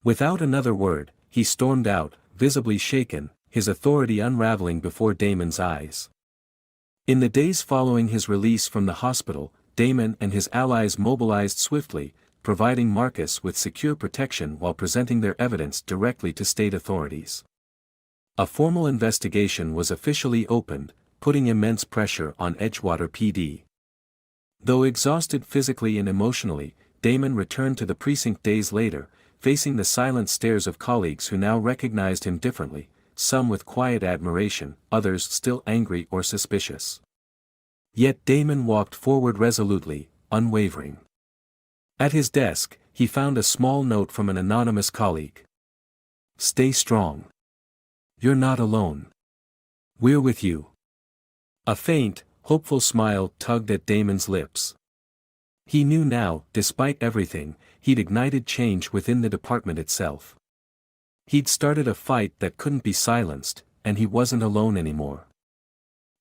Without another word, he stormed out, visibly shaken, his authority unraveling before Damon's eyes. In the days following his release from the hospital, Damon and his allies mobilized swiftly, providing Marcus with secure protection while presenting their evidence directly to state authorities. A formal investigation was officially opened, putting immense pressure on Edgewater PD. Though exhausted physically and emotionally, Damon returned to the precinct days later, facing the silent stares of colleagues who now recognized him differently, some with quiet admiration, others still angry or suspicious. Yet Damon walked forward resolutely, unwavering. At his desk, he found a small note from an anonymous colleague. "Stay strong. You're not alone. We're with you." A faint, hopeful smile tugged at Damon's lips. He knew now, despite everything, he'd ignited change within the department itself. He'd started a fight that couldn't be silenced, and he wasn't alone anymore.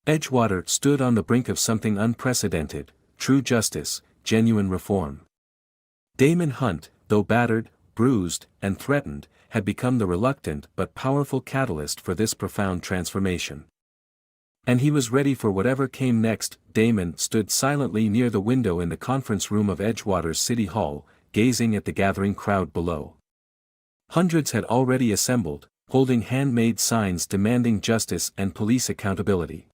Edgewater stood on the brink of something unprecedented, true justice, genuine reform. Damon Hunt, though battered, bruised, and threatened, had become the reluctant but powerful catalyst for this profound transformation. And he was ready for whatever came next. Damon stood silently near the window in the conference room of Edgewater's City Hall, gazing at the gathering crowd below. Hundreds had already assembled, holding handmade signs demanding justice and police accountability.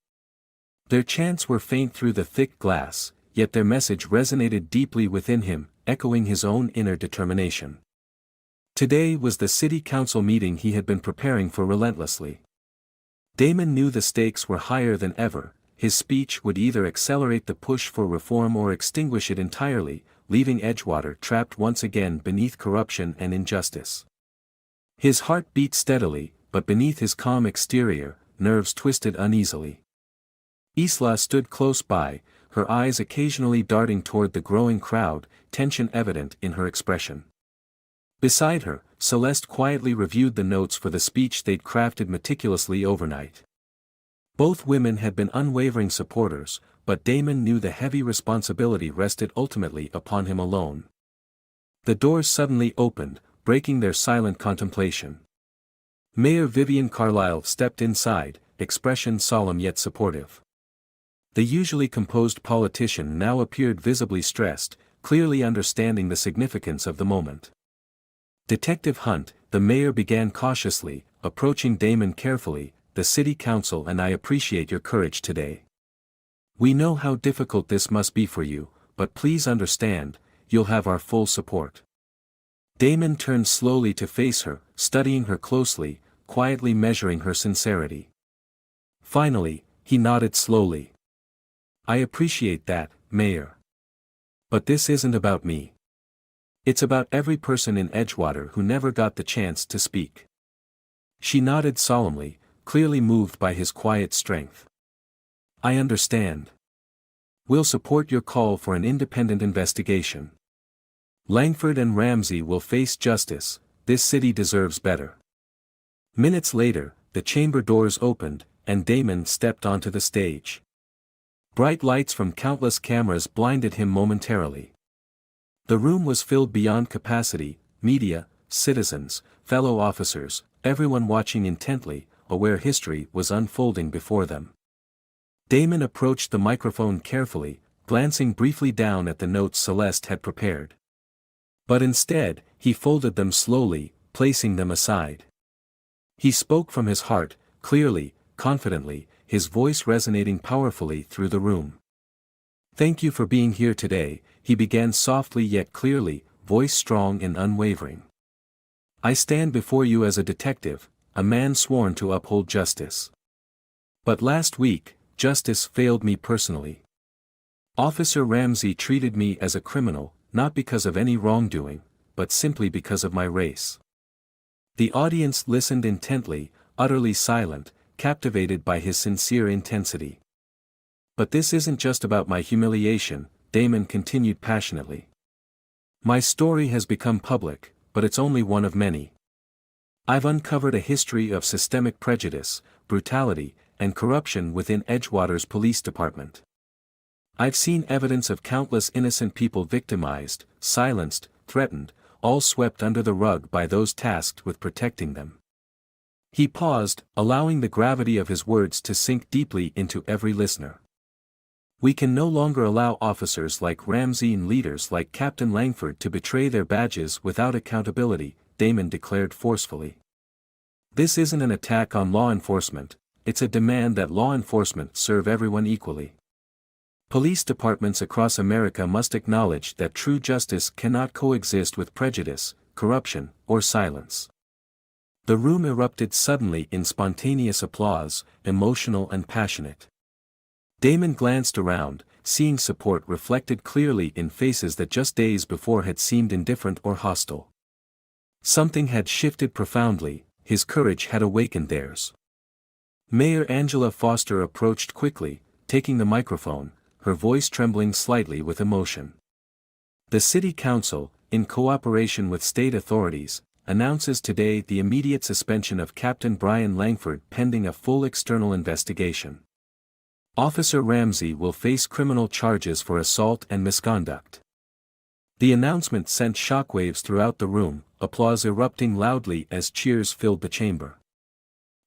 Their chants were faint through the thick glass, yet their message resonated deeply within him, echoing his own inner determination. Today was the city council meeting he had been preparing for relentlessly. Damon knew the stakes were higher than ever. His speech would either accelerate the push for reform or extinguish it entirely, leaving Edgewater trapped once again beneath corruption and injustice. His heart beat steadily, but beneath his calm exterior, nerves twisted uneasily. Isla stood close by, her eyes occasionally darting toward the growing crowd, tension evident in her expression. Beside her, Celeste quietly reviewed the notes for the speech they'd crafted meticulously overnight. Both women had been unwavering supporters, but Damon knew the heavy responsibility rested ultimately upon him alone. The doors suddenly opened, breaking their silent contemplation. Mayor Vivian Carlisle stepped inside, expression solemn yet supportive. The usually composed politician now appeared visibly stressed, clearly understanding the significance of the moment. "Detective Hunt," the mayor began cautiously, approaching Damon carefully, "the city council and I appreciate your courage today. We know how difficult this must be for you, but please understand, you'll have our full support." Damon turned slowly to face her, studying her closely, quietly measuring her sincerity. Finally, he nodded slowly. "I appreciate that, Mayor. But this isn't about me. It's about every person in Edgewater who never got the chance to speak." She nodded solemnly, clearly moved by his quiet strength. "I understand. We'll support your call for an independent investigation. Langford and Ramsey will face justice. This city deserves better." Minutes later, the chamber doors opened, and Damon stepped onto the stage. Bright lights from countless cameras blinded him momentarily. The room was filled beyond capacity: media, citizens, fellow officers, everyone watching intently, aware history was unfolding before them. Damon approached the microphone carefully, glancing briefly down at the notes Celeste had prepared. But instead, he folded them slowly, placing them aside. He spoke from his heart, clearly, confidently, his voice resonating powerfully through the room. "Thank you for being here today," he began softly yet clearly, voice strong and unwavering. "I stand before you as a detective, a man sworn to uphold justice. But last week, justice failed me personally. Officer Ramsey treated me as a criminal, not because of any wrongdoing, but simply because of my race." The audience listened intently, utterly silent, captivated by his sincere intensity. "But this isn't just about my humiliation," Damon continued passionately. "My story has become public, but it's only one of many. I've uncovered a history of systemic prejudice, brutality, and corruption within Edgewater's police department. I've seen evidence of countless innocent people victimized, silenced, threatened, all swept under the rug by those tasked with protecting them." He paused, allowing the gravity of his words to sink deeply into every listener. "We can no longer allow officers like Ramsey and leaders like Captain Langford to betray their badges without accountability," Damon declared forcefully. "This isn't an attack on law enforcement, it's a demand that law enforcement serve everyone equally. Police departments across America must acknowledge that true justice cannot coexist with prejudice, corruption, or silence." The room erupted suddenly in spontaneous applause, emotional and passionate. Damon glanced around, seeing support reflected clearly in faces that just days before had seemed indifferent or hostile. Something had shifted profoundly, his courage had awakened theirs. Mayor Angela Foster approached quickly, taking the microphone, her voice trembling slightly with emotion. "The City Council, in cooperation with state authorities, announces today the immediate suspension of Captain Brian Langford pending a full external investigation. Officer Ramsey will face criminal charges for assault and misconduct." The announcement sent shockwaves throughout the room, applause erupting loudly as cheers filled the chamber.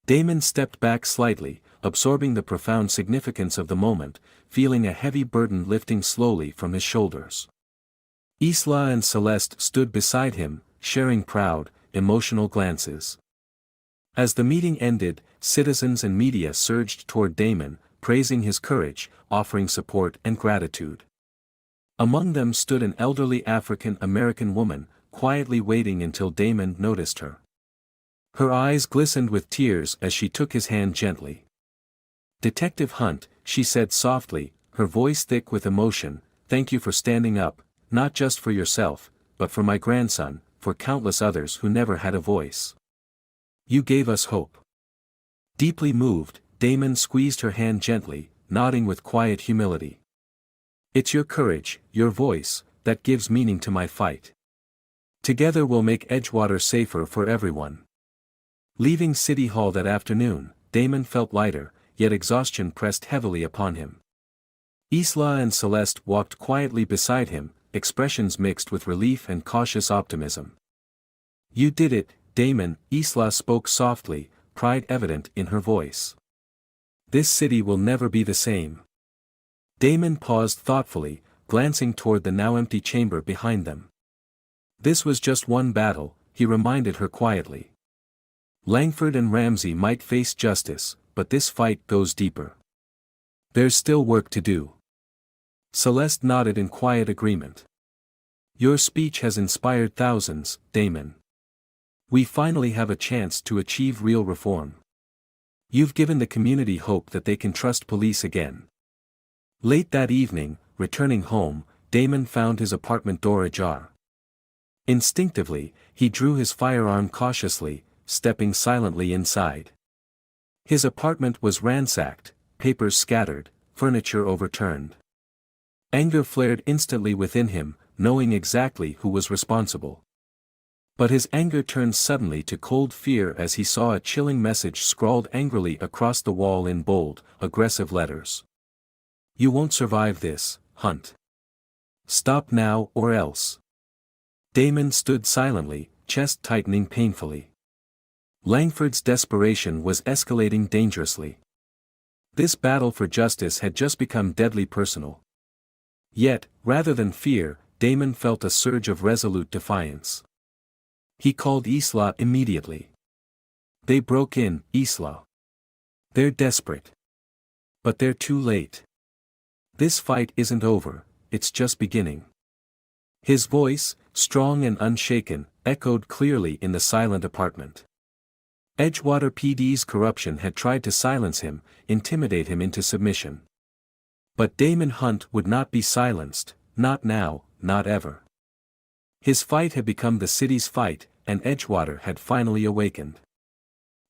Damon stepped back slightly, absorbing the profound significance of the moment, feeling a heavy burden lifting slowly from his shoulders. Isla and Celeste stood beside him, sharing proud, emotional glances. As the meeting ended, citizens and media surged toward Damon, praising his courage, offering support and gratitude. Among them stood an elderly African-American woman, quietly waiting until Damon noticed her. Her eyes glistened with tears as she took his hand gently. "Detective Hunt," she said softly, her voice thick with emotion, "thank you for standing up, not just for yourself, but for my grandson, for countless others who never had a voice. You gave us hope." Deeply moved, Damon squeezed her hand gently, nodding with quiet humility. "It's your courage, your voice, that gives meaning to my fight. Together we'll make Edgewater safer for everyone." Leaving City Hall that afternoon, Damon felt lighter, yet exhaustion pressed heavily upon him. Isla and Celeste walked quietly beside him, expressions mixed with relief and cautious optimism. "You did it, Damon," Isla spoke softly, pride evident in her voice. "This city will never be the same." Damon paused thoughtfully, glancing toward the now empty chamber behind them. "This was just one battle," he reminded her quietly. "Langford and Ramsey might face justice, but this fight goes deeper. There's still work to do." Celeste nodded in quiet agreement. Your speech has inspired thousands, Damon. We finally have a chance to achieve real reform. You've given the community hope that they can trust police again. Late that evening, returning home, Damon found his apartment door ajar. Instinctively, he drew his firearm cautiously, stepping silently inside. His apartment was ransacked, papers scattered, furniture overturned. Anger flared instantly within him, knowing exactly who was responsible. But his anger turned suddenly to cold fear as he saw a chilling message scrawled angrily across the wall in bold, aggressive letters. You won't survive this, Hunt. Stop now or else. Damon stood silently, chest tightening painfully. Langford's desperation was escalating dangerously. This battle for justice had just become deadly personal. Yet, rather than fear, Damon felt a surge of resolute defiance. He called Isla immediately. They broke in, Isla. They're desperate. But they're too late. This fight isn't over, it's just beginning. His voice, strong and unshaken, echoed clearly in the silent apartment. Edgewater PD's corruption had tried to silence him, intimidate him into submission. But Damon Hunt would not be silenced, not now, not ever. His fight had become the city's fight, and Edgewater had finally awakened.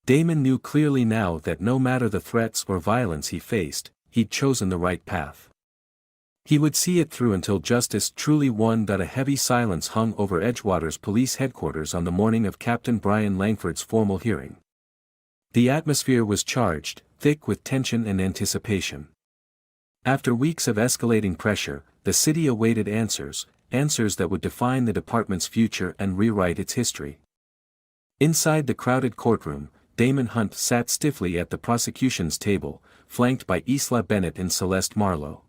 Damon knew clearly now that no matter the threats or violence he faced, he'd chosen the right path. He would see it through until justice truly won. A heavy silence hung over Edgewater's police headquarters on the morning of Captain Brian Langford's formal hearing. The atmosphere was charged, thick with tension and anticipation. After weeks of escalating pressure, the city awaited answers that would define the department's future and rewrite its history. Inside the crowded courtroom, Damon Hunt sat stiffly at the prosecution's table, flanked by Isla Bennett and Celeste Marlowe.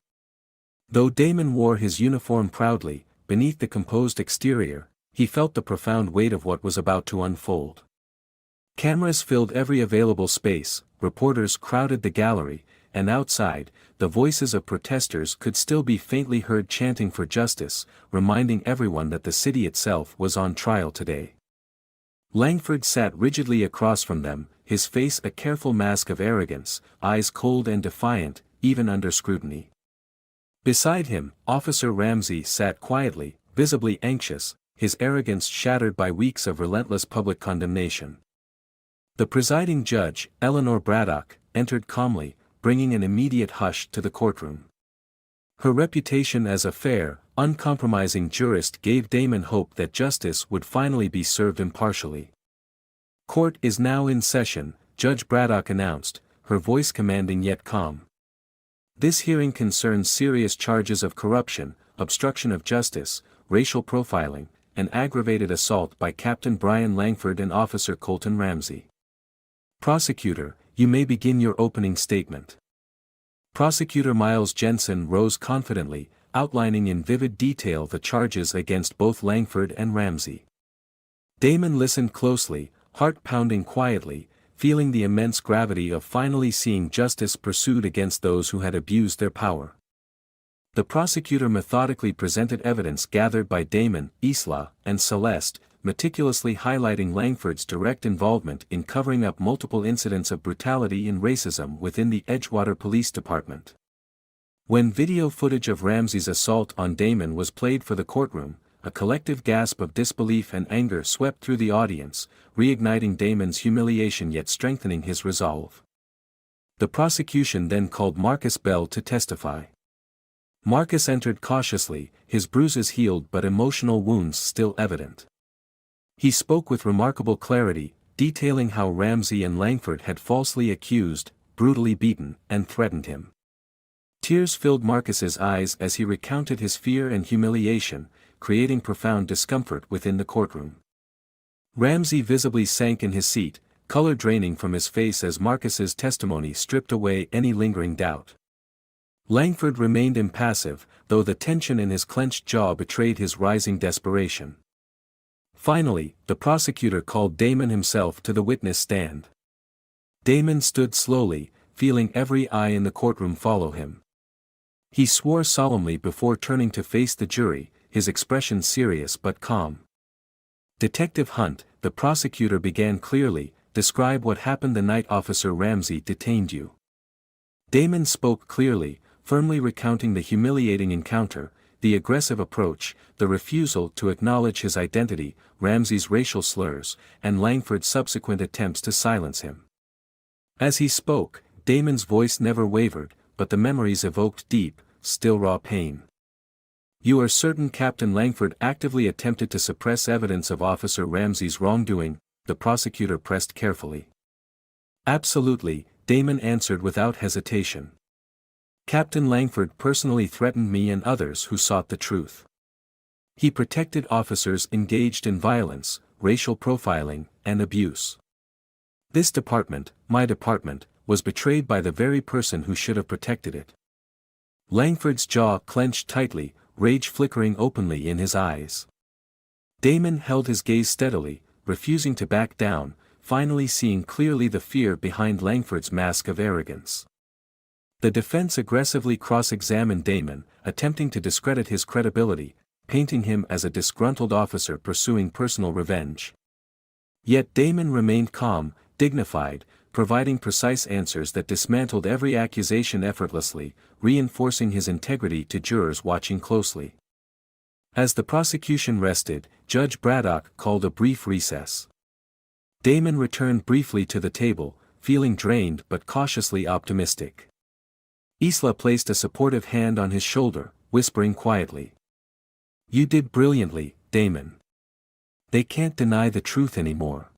Though Damon wore his uniform proudly, beneath the composed exterior, he felt the profound weight of what was about to unfold. Cameras filled every available space, reporters crowded the gallery, and outside, the voices of protesters could still be faintly heard chanting for justice, reminding everyone that the city itself was on trial today. Langford sat rigidly across from them, his face a careful mask of arrogance, eyes cold and defiant, even under scrutiny. Beside him, Officer Ramsey sat quietly, visibly anxious, his arrogance shattered by weeks of relentless public condemnation. The presiding judge, Eleanor Braddock, entered calmly, bringing an immediate hush to the courtroom. Her reputation as a fair, uncompromising jurist gave Damon hope that justice would finally be served impartially. Court is now in session, Judge Braddock announced, her voice commanding yet calm. This hearing concerns serious charges of corruption, obstruction of justice, racial profiling, and aggravated assault by Captain Brian Langford and Officer Colton Ramsey. Prosecutor, you may begin your opening statement. Prosecutor Miles Jensen rose confidently, outlining in vivid detail the charges against both Langford and Ramsey. Damon listened closely, heart pounding quietly, feeling the immense gravity of finally seeing justice pursued against those who had abused their power. The prosecutor methodically presented evidence gathered by Damon, Isla, and Celeste, meticulously highlighting Langford's direct involvement in covering up multiple incidents of brutality and racism within the Edgewater Police Department. When video footage of Ramsey's assault on Damon was played for the courtroom, a collective gasp of disbelief and anger swept through the audience, reigniting Damon's humiliation yet strengthening his resolve. The prosecution then called Marcus Bell to testify. Marcus entered cautiously, his bruises healed but emotional wounds still evident. He spoke with remarkable clarity, detailing how Ramsey and Langford had falsely accused, brutally beaten, and threatened him. Tears filled Marcus's eyes as he recounted his fear and humiliation, creating profound discomfort within the courtroom. Ramsey visibly sank in his seat, color draining from his face as Marcus's testimony stripped away any lingering doubt. Langford remained impassive, though the tension in his clenched jaw betrayed his rising desperation. Finally, the prosecutor called Damon himself to the witness stand. Damon stood slowly, feeling every eye in the courtroom follow him. He swore solemnly before turning to face the jury, his expression serious but calm. "Detective Hunt," the prosecutor began clearly, "describe what happened the night Officer Ramsey detained you." Damon spoke clearly, firmly recounting the humiliating encounter, the aggressive approach, the refusal to acknowledge his identity, Ramsey's racial slurs, and Langford's subsequent attempts to silence him. As he spoke, Damon's voice never wavered, but the memories evoked deep, still raw pain. "You are certain Captain Langford actively attempted to suppress evidence of Officer Ramsey's wrongdoing?" the prosecutor pressed carefully. "Absolutely," Damon answered without hesitation. "Captain Langford personally threatened me and others who sought the truth. He protected officers engaged in violence, racial profiling, and abuse. This department, my department, was betrayed by the very person who should have protected it." Langford's jaw clenched tightly, rage flickering openly in his eyes. Damon held his gaze steadily, refusing to back down, finally seeing clearly the fear behind Langford's mask of arrogance. The defense aggressively cross-examined Damon, attempting to discredit his credibility, painting him as a disgruntled officer pursuing personal revenge. Yet Damon remained calm, dignified, providing precise answers that dismantled every accusation effortlessly, reinforcing his integrity to jurors watching closely. As the prosecution rested, Judge Braddock called a brief recess. Damon returned briefly to the table, feeling drained but cautiously optimistic. Isla placed a supportive hand on his shoulder, whispering quietly, "You did brilliantly, Damon. They can't deny the truth anymore."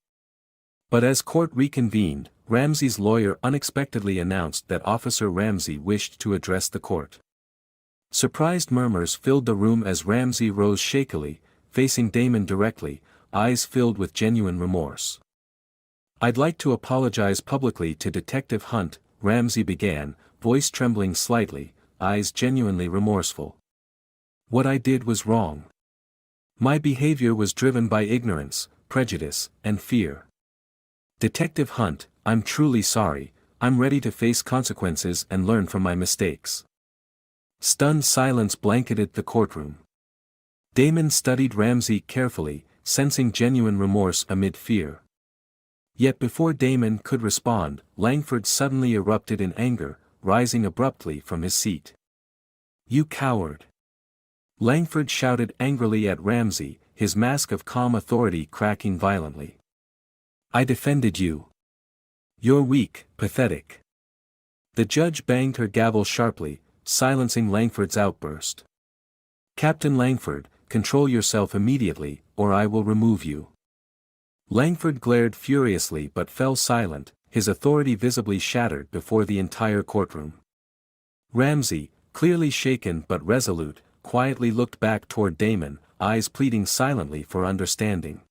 But as court reconvened, Ramsey's lawyer unexpectedly announced that Officer Ramsey wished to address the court. Surprised murmurs filled the room as Ramsey rose shakily, facing Damon directly, eyes filled with genuine remorse. "I'd like to apologize publicly to Detective Hunt," Ramsey began, voice trembling slightly, eyes genuinely remorseful. "What I did was wrong. My behavior was driven by ignorance, prejudice, and fear. Detective Hunt, I'm truly sorry, I'm ready to face consequences and learn from my mistakes." Stunned silence blanketed the courtroom. Damon studied Ramsey carefully, sensing genuine remorse amid fear. Yet before Damon could respond, Langford suddenly erupted in anger, rising abruptly from his seat. "You coward!" Langford shouted angrily at Ramsey, his mask of calm authority cracking violently. "I defended you. You're weak, pathetic." The judge banged her gavel sharply, silencing Langford's outburst. "Captain Langford, control yourself immediately, or I will remove you." Langford glared furiously but fell silent, his authority visibly shattered before the entire courtroom. Ramsey, clearly shaken but resolute, quietly looked back toward Damon, eyes pleading silently for understanding.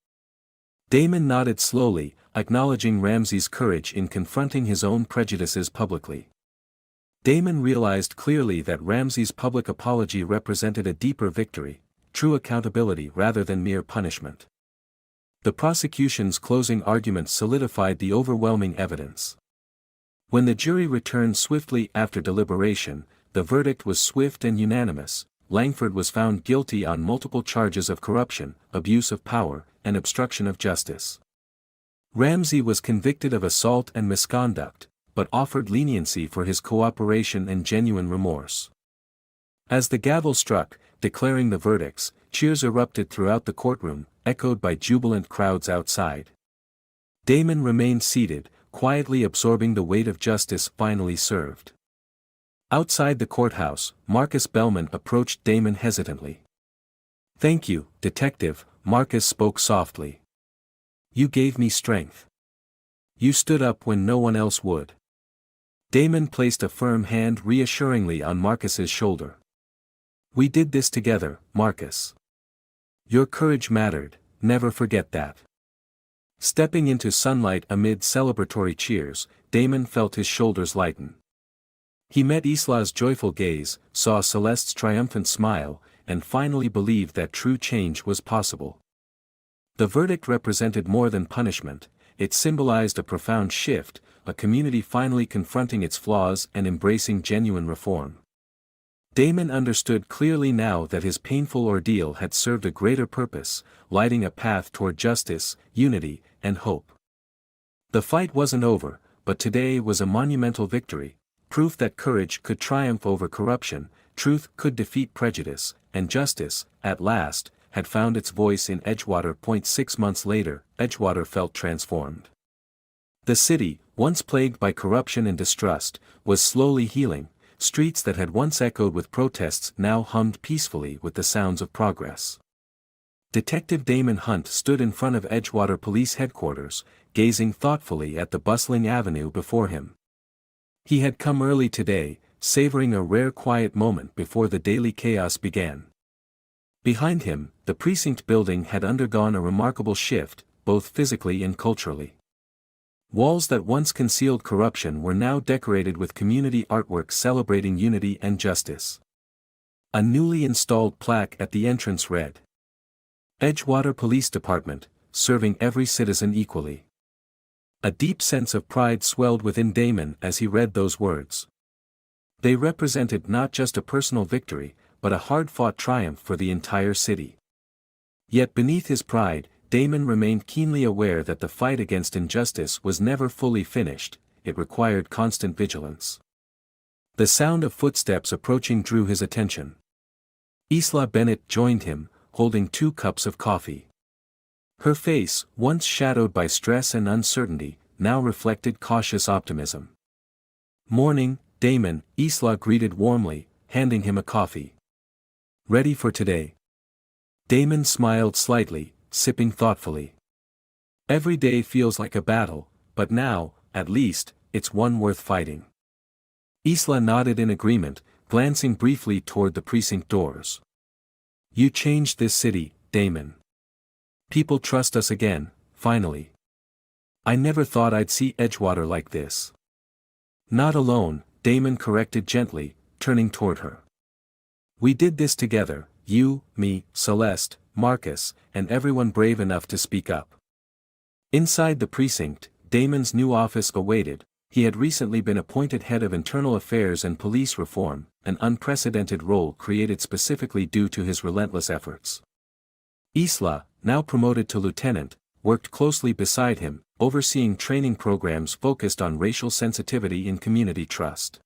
Damon nodded slowly, acknowledging Ramsey's courage in confronting his own prejudices publicly. Damon realized clearly that Ramsey's public apology represented a deeper victory, true accountability rather than mere punishment. The prosecution's closing arguments solidified the overwhelming evidence. When the jury returned swiftly after deliberation, the verdict was swift and unanimous. Langford was found guilty on multiple charges of corruption, abuse of power, and obstruction of justice. Ramsey was convicted of assault and misconduct, but offered leniency for his cooperation and genuine remorse. As the gavel struck, declaring the verdicts, cheers erupted throughout the courtroom, echoed by jubilant crowds outside. Damon remained seated, quietly absorbing the weight of justice finally served. Outside the courthouse, Marcus Bellman approached Damon hesitantly. "Thank you, Detective," Marcus spoke softly. "You gave me strength. You stood up when no one else would." Damon placed a firm hand reassuringly on Marcus's shoulder. "We did this together, Marcus. Your courage mattered, never forget that." Stepping into sunlight amid celebratory cheers, Damon felt his shoulders lighten. He met Isla's joyful gaze, saw Celeste's triumphant smile, and finally believed that true change was possible. The verdict represented more than punishment, it symbolized a profound shift, a community finally confronting its flaws and embracing genuine reform. Damon understood clearly now that his painful ordeal had served a greater purpose, lighting a path toward justice, unity, and hope. The fight wasn't over, but today was a monumental victory, proof that courage could triumph over corruption, truth could defeat prejudice, and justice, at last, had found its voice in Edgewater. 6 months later, Edgewater felt transformed. The city, once plagued by corruption and distrust, was slowly healing. Streets that had once echoed with protests now hummed peacefully with the sounds of progress. Detective Damon Hunt stood in front of Edgewater Police Headquarters, gazing thoughtfully at the bustling avenue before him. He had come early today, savoring a rare quiet moment before the daily chaos began. Behind him, the precinct building had undergone a remarkable shift, both physically and culturally. Walls that once concealed corruption were now decorated with community artwork celebrating unity and justice. A newly installed plaque at the entrance read, "Edgewater Police Department, serving every citizen equally." A deep sense of pride swelled within Damon as he read those words. They represented not just a personal victory, but a hard-fought triumph for the entire city. Yet beneath his pride, Damon remained keenly aware that the fight against injustice was never fully finished. It required constant vigilance. The sound of footsteps approaching drew his attention. Isla Bennett joined him, holding 2 cups of coffee. Her face, once shadowed by stress and uncertainty, now reflected cautious optimism. "Morning, Damon," Isla greeted warmly, handing him a coffee. "Ready for today?" Damon smiled slightly, sipping thoughtfully. "Every day feels like a battle, but now, at least, it's one worth fighting." Isla nodded in agreement, glancing briefly toward the precinct doors. "You changed this city, Damon. People trust us again, finally. I never thought I'd see Edgewater like this." "Not alone," Damon corrected gently, turning toward her. "We did this together, you, me, Celeste, Marcus, and everyone brave enough to speak up." Inside the precinct, Damon's new office awaited. He had recently been appointed head of internal affairs and police reform, an unprecedented role created specifically due to his relentless efforts. Isla, now promoted to lieutenant, worked closely beside him, overseeing training programs focused on racial sensitivity and community trust.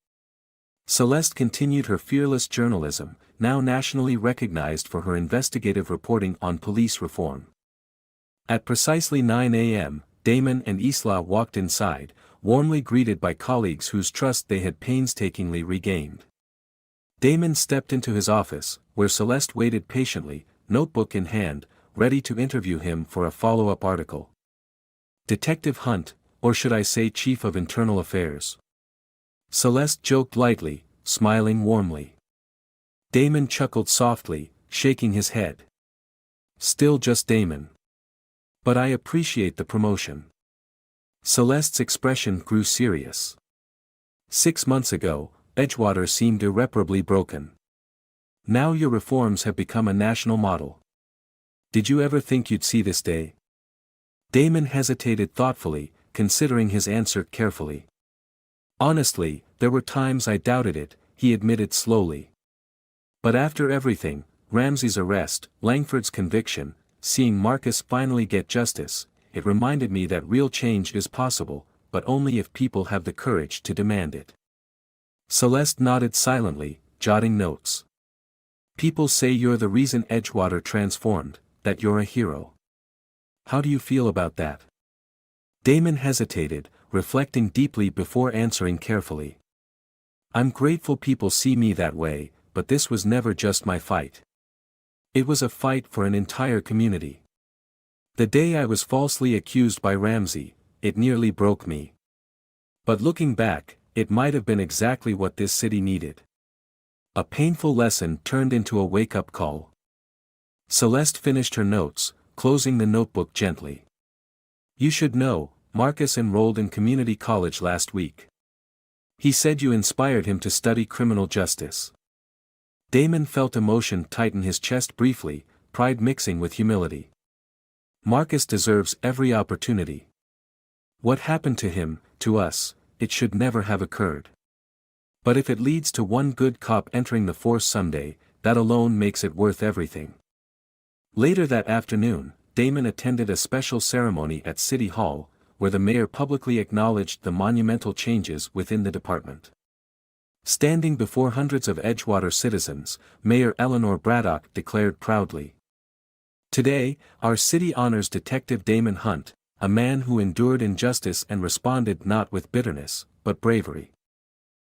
Celeste continued her fearless journalism, now nationally recognized for her investigative reporting on police reform. At precisely 9 a.m., Damon and Isla walked inside, warmly greeted by colleagues whose trust they had painstakingly regained. Damon stepped into his office, where Celeste waited patiently, notebook in hand, ready to interview him for a follow-up article. "Detective Hunt, or should I say Chief of Internal Affairs?" Celeste joked lightly, smiling warmly. Damon chuckled softly, shaking his head. "Still just Damon. But I appreciate the promotion." Celeste's expression grew serious. 6 months ago, Edgewater seemed irreparably broken. Now your reforms have become a national model. Did you ever think you'd see this day? Damon hesitated thoughtfully, considering his answer carefully. "Honestly, there were times I doubted it," he admitted slowly. "But after everything, Ramsey's arrest, Langford's conviction, seeing Marcus finally get justice, it reminded me that real change is possible, but only if people have the courage to demand it." Celeste nodded silently, jotting notes. "People say you're the reason Edgewater transformed, that you're a hero. How do you feel about that?" Damon hesitated, reflecting deeply before answering carefully. "I'm grateful people see me that way, but this was never just my fight. It was a fight for an entire community. The day I was falsely accused by Ramsey, it nearly broke me. But looking back, it might have been exactly what this city needed. A painful lesson turned into a wake-up call." Celeste finished her notes, closing the notebook gently. "You should know, Marcus enrolled in community college last week. He said you inspired him to study criminal justice." Damon felt emotion tighten his chest briefly, pride mixing with humility. "Marcus deserves every opportunity. What happened to him, to us, it should never have occurred." But if it leads to one good cop entering the force someday, that alone makes it worth everything. Later that afternoon, Damon attended a special ceremony at City Hall, where the mayor publicly acknowledged the monumental changes within the department. Standing before hundreds of Edgewater citizens, Mayor Eleanor Braddock declared proudly, "Today, our city honors Detective Damon Hunt, a man who endured injustice and responded not with bitterness, but bravery.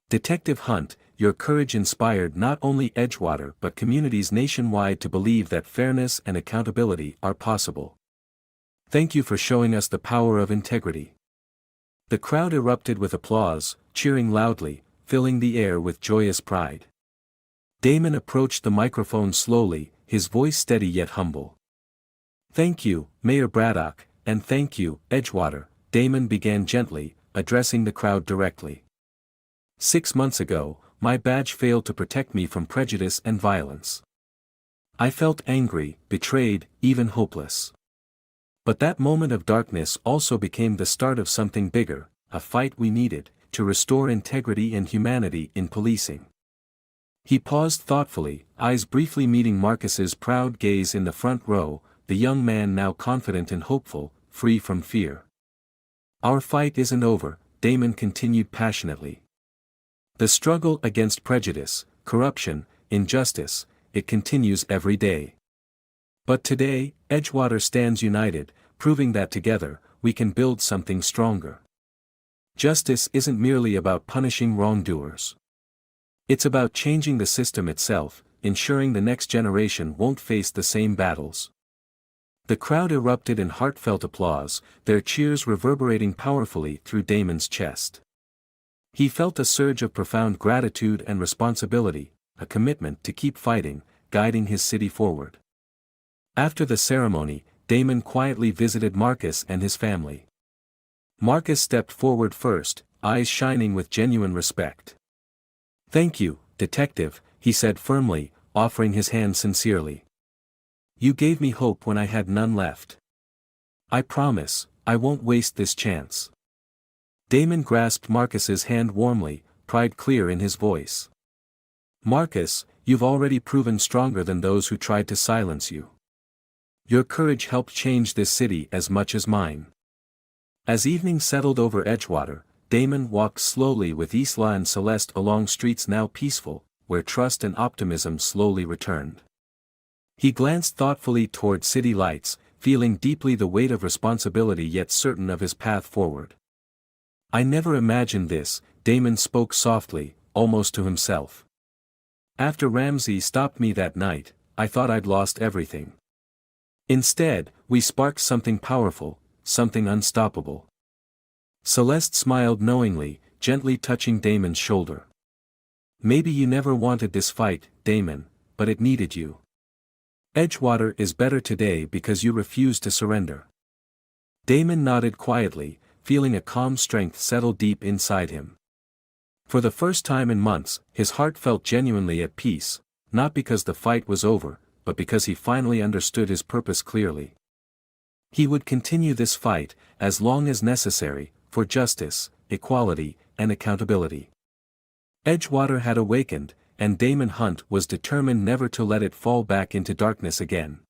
Detective Hunt, your courage inspired not only Edgewater but communities nationwide to believe that fairness and accountability are possible. Thank you for showing us the power of integrity." The crowd erupted with applause, cheering loudly, filling the air with joyous pride. Damon approached the microphone slowly, his voice steady yet humble. "Thank you, Mayor Braddock, and thank you, Edgewater," Damon began gently, addressing the crowd directly. "6 months ago, my badge failed to protect me from prejudice and violence. I felt angry, betrayed, even hopeless. But that moment of darkness also became the start of something bigger, a fight we needed, to restore integrity and humanity in policing." He paused thoughtfully, eyes briefly meeting Marcus's proud gaze in the front row, the young man now confident and hopeful, free from fear. "Our fight isn't over," Damon continued passionately. "The struggle against prejudice, corruption, injustice, it continues every day. But today, Edgewater stands united, proving that together, we can build something stronger. Justice isn't merely about punishing wrongdoers. It's about changing the system itself, ensuring the next generation won't face the same battles." The crowd erupted in heartfelt applause, their cheers reverberating powerfully through Damon's chest. He felt a surge of profound gratitude and responsibility, a commitment to keep fighting, guiding his city forward. After the ceremony, Damon quietly visited Marcus and his family. Marcus stepped forward first, eyes shining with genuine respect. "Thank you, Detective," he said firmly, offering his hand sincerely. "You gave me hope when I had none left. I promise, I won't waste this chance." Damon grasped Marcus's hand warmly, pride clear in his voice. "Marcus, you've already proven stronger than those who tried to silence you. Your courage helped change this city as much as mine." As evening settled over Edgewater, Damon walked slowly with Isla and Celeste along streets now peaceful, where trust and optimism slowly returned. He glanced thoughtfully toward city lights, feeling deeply the weight of responsibility yet certain of his path forward. "I never imagined this," Damon spoke softly, almost to himself. "After Ramsey stopped me that night, I thought I'd lost everything. Instead, we sparked something powerful, something unstoppable." Celeste smiled knowingly, gently touching Damon's shoulder. "Maybe you never wanted this fight, Damon, but it needed you. Edgewater is better today because you refused to surrender." Damon nodded quietly, feeling a calm strength settle deep inside him. For the first time in months, his heart felt genuinely at peace, not because the fight was over, but because he finally understood his purpose clearly. He would continue this fight, as long as necessary, for justice, equality, and accountability. Edgewater had awakened, and Damon Hunt was determined never to let it fall back into darkness again.